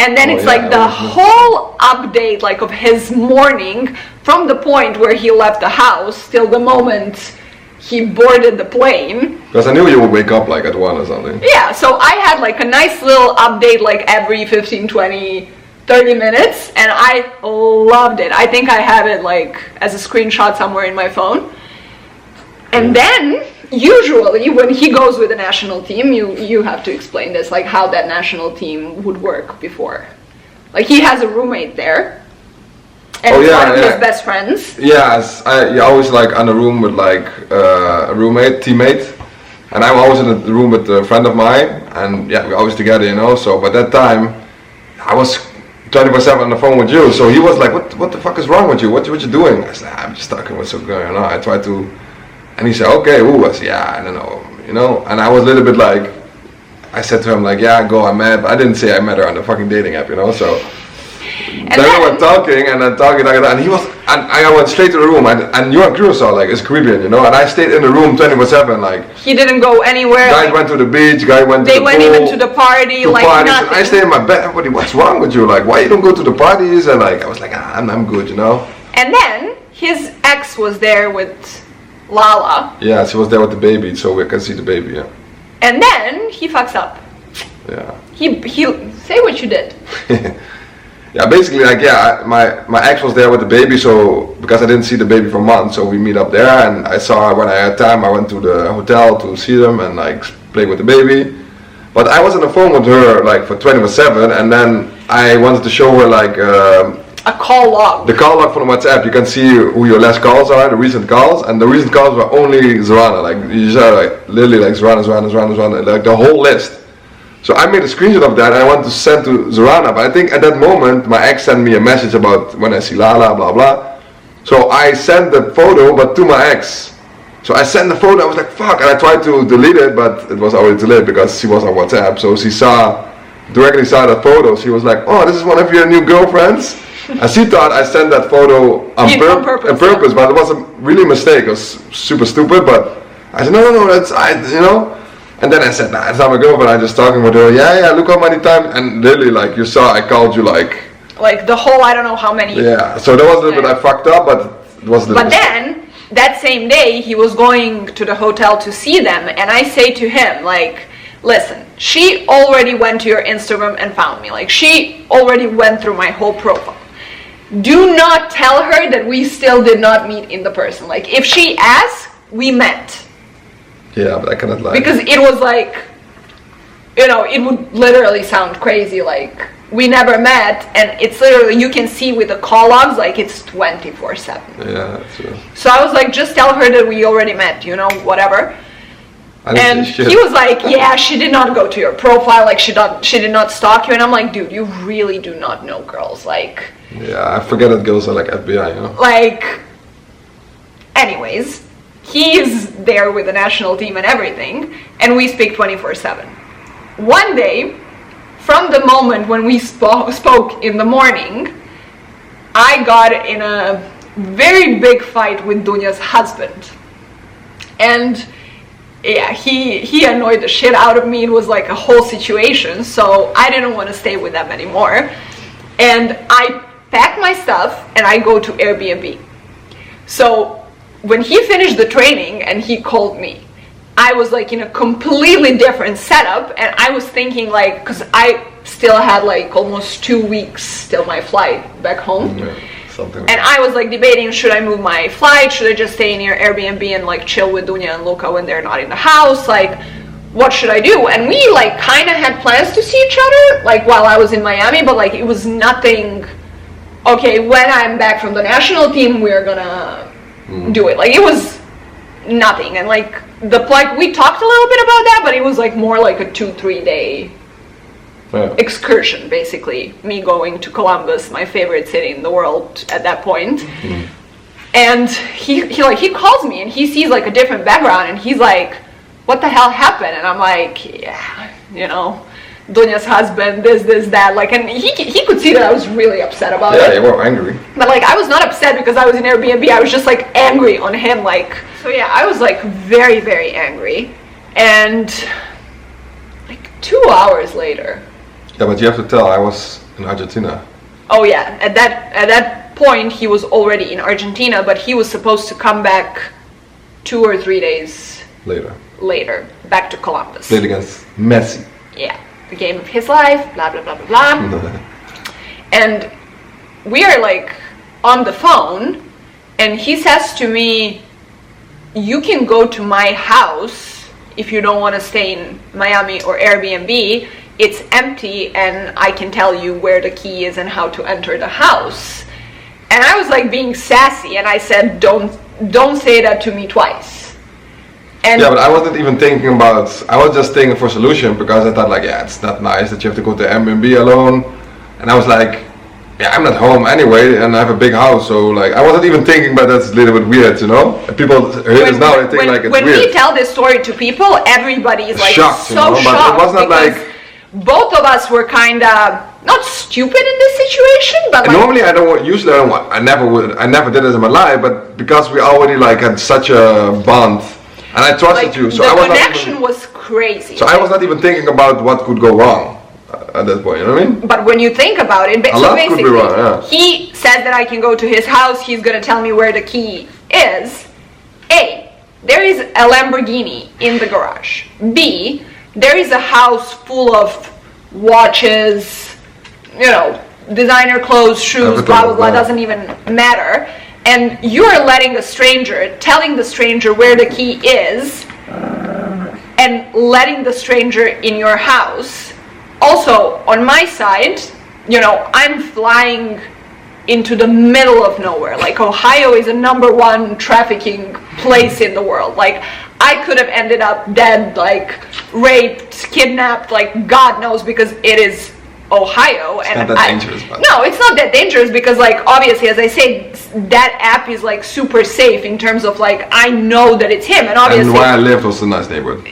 And then it's the whole update of his morning from the point where he left the house till the moment he boarded the plane. Because I knew you would wake up at 1 or something. Yeah, so I had a nice little update every 15, 20, 30 minutes, and I loved it. I think I have it as a screenshot somewhere in my phone. And then usually when he goes with the national team, you have to explain this, how that national team would work before. He has a roommate there, and one of his best friends. Yes, I always on a room with a roommate, teammate, And I'm always in the room with a friend of mine, and yeah, we're always together, you know. So by that time, I was 24/7 on the phone with you. So he was like, "What the fuck is wrong with you? What you doing?" I said, "I'm just talking what's going on." I tried to, and he said, "Okay." Ooh, I said, "Yeah, I don't know, you know." And I was a little bit like, I said to him like, "Yeah, go, I'm mad," but I didn't say I met her on the fucking dating app, you know. So. And then we were talking, and he was, and I went straight to the room, and you're in Curacao, like, it's Caribbean, you know, and I stayed in the room 24/7, like. He didn't go anywhere. Guys went to the beach, guy went to the pool. They went even to the party, like parties. Nothing. I stayed in my bed, everybody, what's wrong with you? Like, why you don't go to the parties? And like, I was like, I'm good, you know. And then, his ex was there with Lala. Yeah, she was there with the baby, so we can see the baby, yeah. And then, he fucks up. Yeah. He say what you did. Yeah, basically, like, yeah, my ex was there with the baby, so because I didn't see the baby for months, so we meet up there, and I saw her when I had time. I went to the hotel to see them and like play with the baby. But I was on the phone with her like for 24/7, and then I wanted to show her like a call log. The call log from WhatsApp. You can see who your last calls are, the recent calls, and the recent calls were only Zorannah. Like you saw, like literally like Zorannah, like the whole list. So I made a screenshot of that and I wanted to send to Zorannah, but I think at that moment my ex sent me a message about when I see Lala, blah blah. So I sent the photo, but to my ex. So I sent the photo, I was like, fuck, and I tried to delete it, but it was already too late because she was on WhatsApp. So she directly saw that photo. She was like, oh, this is one of your new girlfriends? And she thought I sent that photo on purpose, but it was a really mistake. It was super stupid, but I said, no, that's, you know. And then I said, nah, it's not my girlfriend, I'm just talking with her. Yeah, look how many times. And literally, like you saw, I called you like the whole, I don't know how many. Yeah, so that was a little bit, I fucked up, but it was a little bit. But then, that same day, he was going to the hotel to see them. And I say to him, like, listen, she already went to your Instagram and found me. Like, she already went through my whole profile. Do not tell her that we still did not meet in the person. Like, if she asks, we met. Yeah, but I cannot lie. Because it was like, you know, it would literally sound crazy, like, we never met, and it's literally, you can see with the call logs, like, it's 24/7. Yeah, that's true. So I was like, just tell her that we already met, you know, whatever. And he was like, yeah, she did not go to your profile, like, she did not stalk you, and I'm like, dude, you really do not know girls, like. Yeah, I forget that girls are like FBI, you know. Like, anyways. He's there with the national team and everything, and we speak 24/7. One day, from the moment when we spoke in the morning, I got in a very big fight with Dunya's husband. And yeah, he annoyed the shit out of me. It was like a whole situation, so I didn't want to stay with them anymore. And I pack my stuff and I go to Airbnb. So when he finished the training and he called me, I was like in a completely different setup, and I was thinking like, because I still had like almost 2 weeks till my flight back home. Yeah, something like and I was like debating, should I move my flight? Should I just stay near Airbnb and like chill with Dunya and Luca when they're not in the house? Like, what should I do? And we like kind of had plans to see each other like while I was in Miami, but like it was nothing, okay, when I'm back from the national team, we're gonna do it. Like, it was nothing. And like we talked a little bit about that, but it was like more like a 2-3 day excursion, basically. Me going to Columbus, my favorite city in the world at that point. And he calls me and he sees like a different background and he's like, what the hell happened? And I'm like, yeah, you know, Dunya's husband, this, that, like, and he could see that I was really upset about it. Yeah, you were angry. But like, I was not upset because I was in Airbnb, I was just like angry on him, like, so yeah, I was like very, very angry. And like 2 hours later. Yeah, but you have to tell, I was in Argentina. Oh yeah, at that point he was already in Argentina, but he was supposed to come back 2 or 3 days later, back to Columbus. Played against Messi. Yeah. The game of his life, blah, blah, blah, blah, blah. And we are like on the phone and he says to me, you can go to my house if you don't want to stay in Miami or Airbnb. It's empty and I can tell you where the key is and how to enter the house. And I was like being sassy and I said, don't say that to me twice. And Yeah, but I wasn't even thinking about. I was just thinking for solution because I thought like, yeah, it's not nice that you have to go to Airbnb alone, and I was like, yeah, I'm not home anyway, and I have a big house, so like, I wasn't even thinking, but that's a little bit weird, you know. And people hear this now, they think like it's when weird. we tell this story to people, everybody is like Shocked, so you know, shocked. but it was not because like. both of us were kind of not stupid in this situation, but And like, normally I don't. Usually I don't. I never would. I never did this in my life, but because we already like had such a bond, and I trusted like you, so the I was connection not even, was crazy. So I was not even thinking about what could go wrong at that point. You know what I mean? But when you think about it, A so lot could basically, be wrong, yeah. he said that I can go to his house. He's gonna tell me where the key is. A, there is a Lamborghini in the garage. B, there is a house full of watches, you know, designer clothes, shoes, Everything, blah blah blah. yeah. Doesn't even matter. And you are letting a stranger, telling the stranger where the key is, and letting the stranger in your house. Also, on my side, you know, I'm flying into the middle of nowhere. Like, Ohio is a #1 trafficking place in the world. Like, I could have ended up dead, like, raped, kidnapped, like, God knows, because it is Ohio. It's not that dangerous, but. No, it's not that dangerous because, like, obviously, as I say, that app is, like, super safe in terms of, like, I know that it's him. And obviously, And where I lived was a nice neighborhood.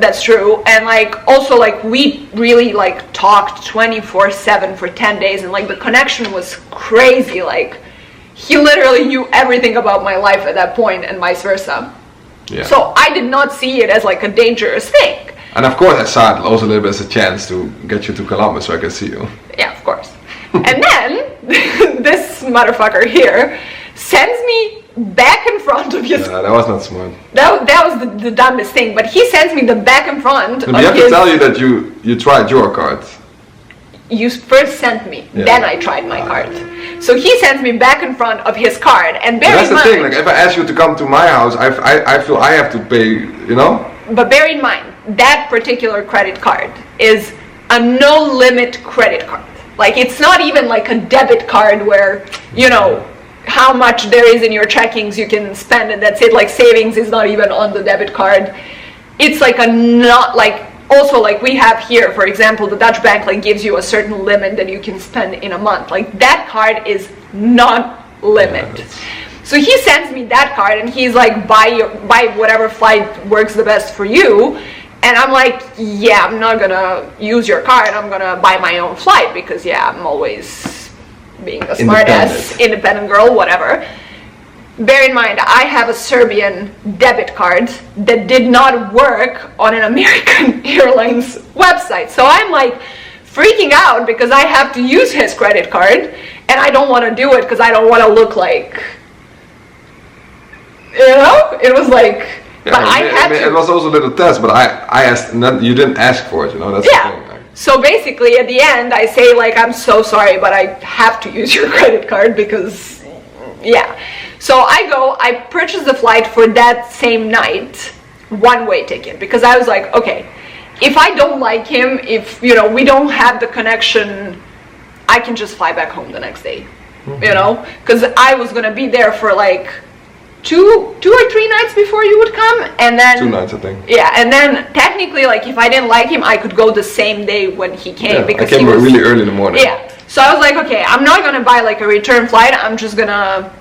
that's true. And like also like we really like talked 24/7 for 10 days, and like the connection was crazy. Like he literally knew everything about my life at that point, and vice versa. Yeah. So I did not see it as like a dangerous thing. And of course I saw it also a little bit as a chance to get you to Columbus so I could see you. Yeah, of course. And then this motherfucker here sends me back in front of his. Yeah, that was not smart. That was the dumbest thing. But he sends me the back in front But of you have his. to tell you that you tried your card. You first sent me, Yeah. then I tried my card. So he sends me back in front of his card, and But bear that's in the mind. thing. Like if I ask you to come to my house, I feel I have to pay. You know. But bear in mind that particular credit card is a no limit credit card. Like it's not even like a debit card where you know how much there is in your checkings you can spend and that's it. Like savings is not even on the debit card. It's like a not like. Also, like we have here, for example, the Dutch bank like gives you a certain limit that you can spend in a month. Like that card is not limit. So he sends me that card and he's like, buy whatever flight works the best for you. And I'm like, yeah, I'm not gonna use your card. I'm gonna buy my own flight because yeah, I'm always being a smart ass, independent girl, whatever. Bear in mind, I have a Serbian debit card that did not work on an American Airlines website. So I'm like freaking out because I have to use his credit card and I don't want to do it because I don't want to look like, you know, it was like, Yeah, but I had to. It was also a little test, but I asked, not, you didn't ask for it, you know, that's Yeah. the thing. Like, So basically at the end I say like, I'm so sorry, but I have to use your credit card because, yeah. So I purchased the flight for that same night, one-way ticket, because I was like, okay, if I don't like him, if, you know, we don't have the connection, I can just fly back home the next day, you know, because I was going to be there for like two or three nights before you would come, and then 2 nights, I think. Yeah, and then technically, like, if I didn't like him, I could go the same day when he came, Yeah, because I came he was really early in the morning. Yeah, so I was like, okay, I'm not gonna buy like a return flight. I'm just gonna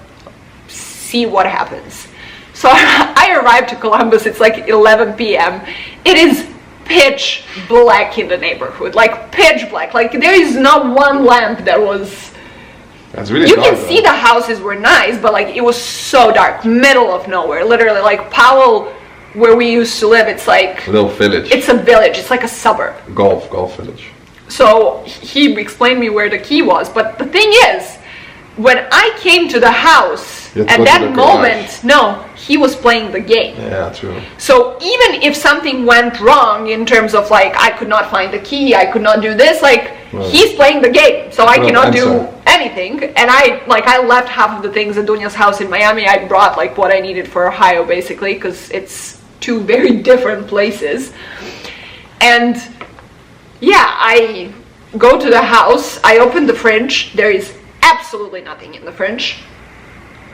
see what happens. So I arrived to Columbus. It's like 11 p.m. It is pitch black in the neighborhood, like pitch black. Like there is not one lamp that was. That's really You dark, can see the houses were nice, but like it was so dark, middle of nowhere, literally. Like Powell, where we used to live, it's like a little village. it's a village. It's like a suburb. Golf village. So he explained me where the key was, but the thing is, when I came to the house, You had to at go to that the moment, garage. no, he was playing the game. Yeah, true. So even if something went wrong in terms of like, I could not find the key, I could not do this, like, Right. he's playing the game, so I Well, cannot do answer. anything. And I left half of the things at Dunya's house in Miami. I brought like what I needed for Ohio, basically, because it's two very different places. And yeah, I go to the house, I open the fridge, there is absolutely nothing in the fridge.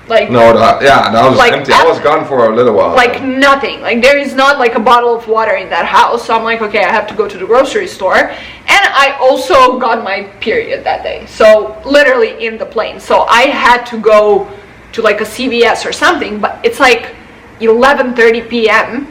Like No, the house was like empty. I was gone for a little while. like nothing. Like there is not like a bottle of water in that house. So I'm like, okay, I have to go to the grocery store. And I also got my period that day. So literally in the plane. So I had to go to like a CVS or something, but it's like 11:30 p.m.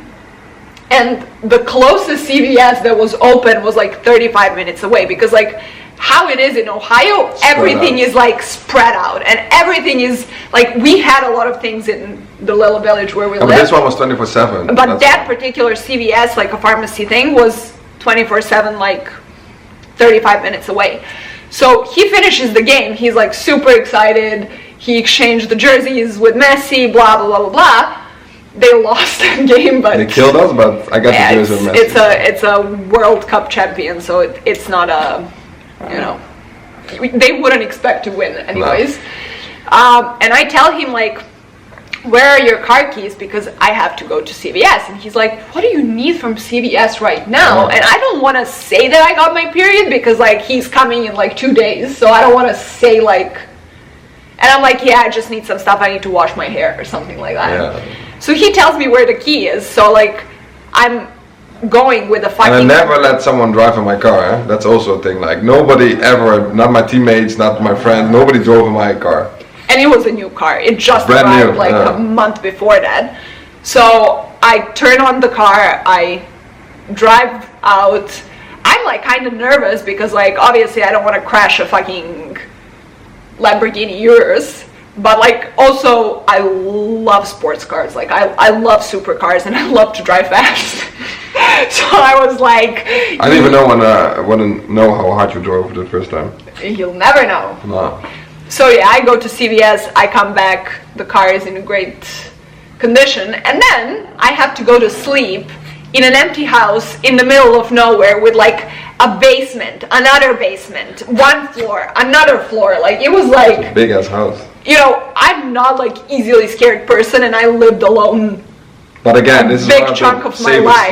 and the closest CVS that was open was like 35 minutes away, because like how it is in Ohio, everything is like spread out, and everything is like, we had a lot of things in the little village where we live. But this one was 24/7. But that particular CVS, like a pharmacy thing, was 24/7, like 35 minutes away. So he finishes the game, he's like super excited, he exchanged the jerseys with Messi, blah blah blah blah blah. They lost that game, but they killed us. But I got the jersey with Messi. It's a World Cup champion, so it's not a, you know, they wouldn't expect to win anyways. No. And I tell him like, where are your car keys, because I have to go to CVS. And he's like, what do you need from CVS right now? And I don't want to say that I got my period, because like he's coming in like 2 days, so I don't want to say like, and I'm like, yeah, I just need some stuff, I need to wash my hair or something like that. Yeah. So he tells me where the key is, so like I'm going with a fucking... And I never let someone drive in my car, eh? That's also a thing. Like nobody ever, not my teammates, not my friends, nobody drove in my car. And it was a new car. It just arrived like a month before that. So I turn on the car, I drive out. I'm like kind of nervous because like obviously I don't want to crash a fucking Lamborghini Urus. But like also I love sports cars. Like I love supercars and I love to drive fast. So I was like, I didn't even know how hard you drove the first time. You'll never know. No. So yeah, I go to CVS, I come back, the car is in a great condition, and then I have to go to sleep in an empty house in the middle of nowhere with like a basement, another basement, one floor, another floor. Like it was like big ass house. You know, I'm not like easily scared person, and I lived alone. But again, this is a big chunk of my life.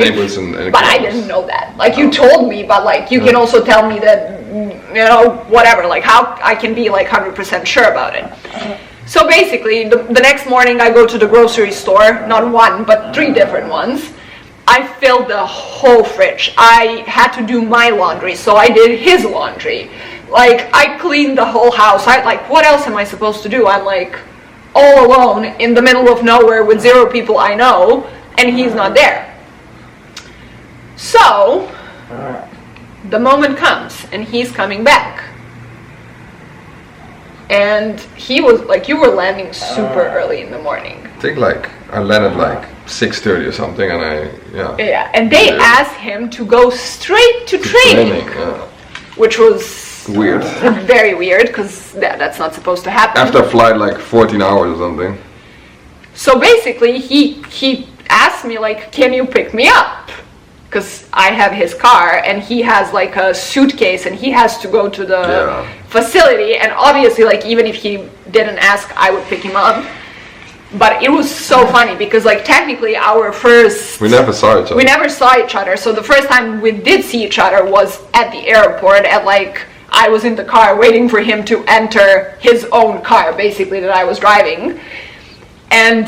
But I didn't know that. Like you told me, but like you can also tell me that, you know, whatever. Like how I can be like 100% sure about it. So basically, the next morning I go to the grocery store, not one, but 3 different ones. I filled the whole fridge. I had to do my laundry, so I did his laundry. Like I cleaned the whole house. I like, what else am I supposed to do? I'm like all alone in the middle of nowhere with 0 people I know, and he's not there. So the moment comes and he's coming back, and he was like, you were landing super early in the morning. I think like I landed like 6:30 or something, and yeah, and they asked him to go straight to training. Which was weird. Very weird, because that's not supposed to happen. After a flight like 14 hours or something. So basically he asked me like, can you pick me up? Because I have his car and he has like a suitcase and he has to go to the facility, and obviously like even if he didn't ask, I would pick him up. But it was so funny because like technically we never saw each other. We never saw each other. So the first time we did see each other was at the airport, at like, I was in the car waiting for him to enter his own car, basically, that I was driving. And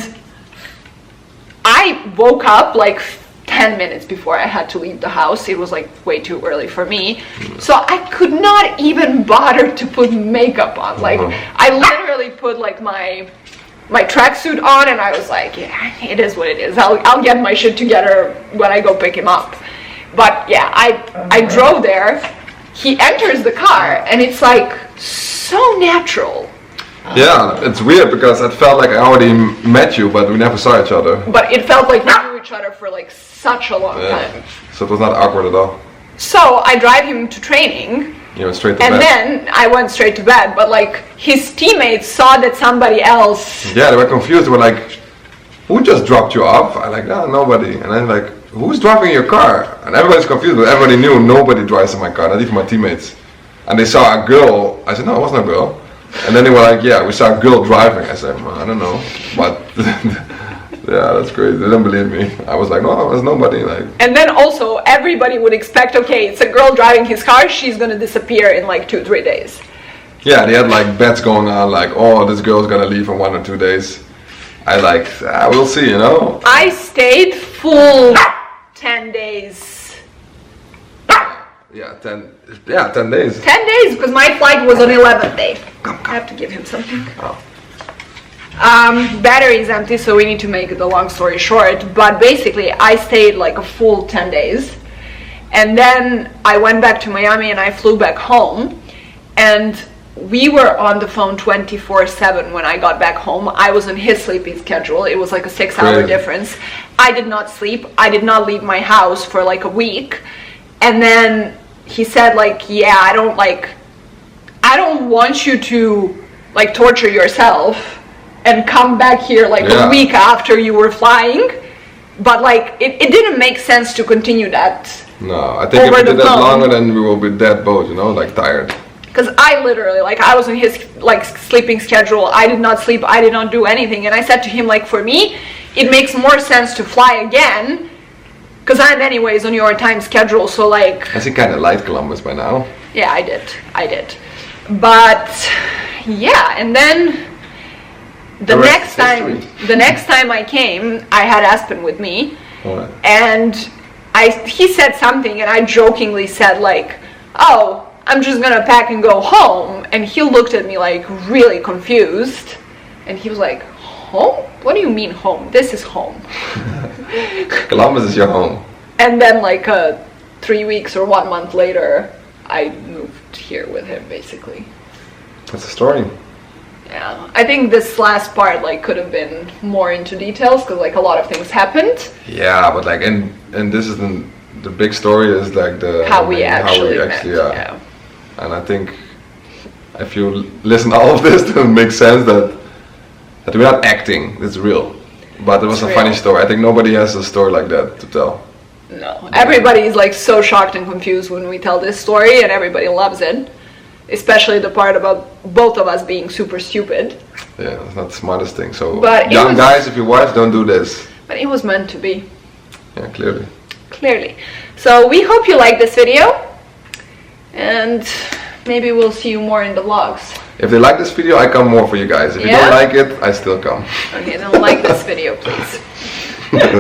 I woke up like 10 minutes before I had to leave the house. It was like way too early for me. So I could not even bother to put makeup on. Like I literally put like my tracksuit on, and I was like, yeah, it is what it is. I'll get my shit together when I go pick him up. But yeah, I drove there. He enters the car, and it's like so natural. Yeah, it's weird because it felt like I already met you, but we never saw each other. But it felt like we knew each other for like such a long time. So it was not awkward at all. So I drive him to training. You went straight to bed. And then I went straight to bed, but like his teammates saw that somebody else... Yeah, they were confused. They were like, who just dropped you off? I'm like, no, nobody. And I'm like, who's driving your car? And everybody's confused, but everybody knew nobody drives in my car, not even my teammates. And they saw a girl. I said, no, it wasn't a girl. And then they were like, yeah, we saw a girl driving. I said, well, I don't know. But yeah, that's crazy. They didn't believe me. I was like, no, there's nobody. Like. And then also everybody would expect, okay, it's a girl driving his car, she's gonna disappear in like 2-3 days. Yeah, they had like bets going on, like, oh, this girl's gonna leave in 1 or 2 days. I like, we'll see, you know. I stayed full 10 days. Yeah, 10 days. 10 days, because my flight was on 11th day. I have to give him something. Oh. Battery is empty, so we need to make the long story short. But basically, I stayed like a full 10 days. And then I went back to Miami and I flew back home. And we were on the phone 24/7 when I got back home. I was on his sleeping schedule. It was like a 6-hour difference. I did not sleep. I did not leave my house for like a week. And then he said like, yeah, I don't want you to like torture yourself and come back here like a week after you were flying. But like, it didn't make sense to continue that. No, I think if we did that longer, then we will be dead both, you know, like tired. Because I literally, like, I was on his, like, sleeping schedule. I did not sleep. I did not do anything. And I said to him, like, for me, it makes more sense to fly again. Because I'm anyways on your time schedule, so, like... Has he kind of liked Columbus by now? Yeah, I did. But, yeah, and then... The next time I came, I had Aspen with me. Right. And he said something, and I jokingly said, like, oh... I'm just gonna pack and go home. And he looked at me like really confused. And he was like, home? What do you mean home? This is home. Columbus is your home. And then like 3 weeks or 1 month later, I moved here with him basically. That's a story. Yeah, I think this last part like could have been more into details because like a lot of things happened. Yeah, but like, and this is the big story is like how we actually met. Yeah. And I think if you listen to all of this, it makes sense that we're not acting, it's real. But it was a funny story. I think nobody has a story like that to tell. No, everybody is like so shocked and confused when we tell this story, and everybody loves it. Especially the part about both of us being super stupid. Yeah, it's not the smartest thing. So but young guys, if you watch, don't do this. But it was meant to be. Yeah, clearly. So we hope you like this video. And maybe we'll see you more in the vlogs. If they like this video, I come more for you guys. If you don't like it, I still come. Okay, then like this video, please.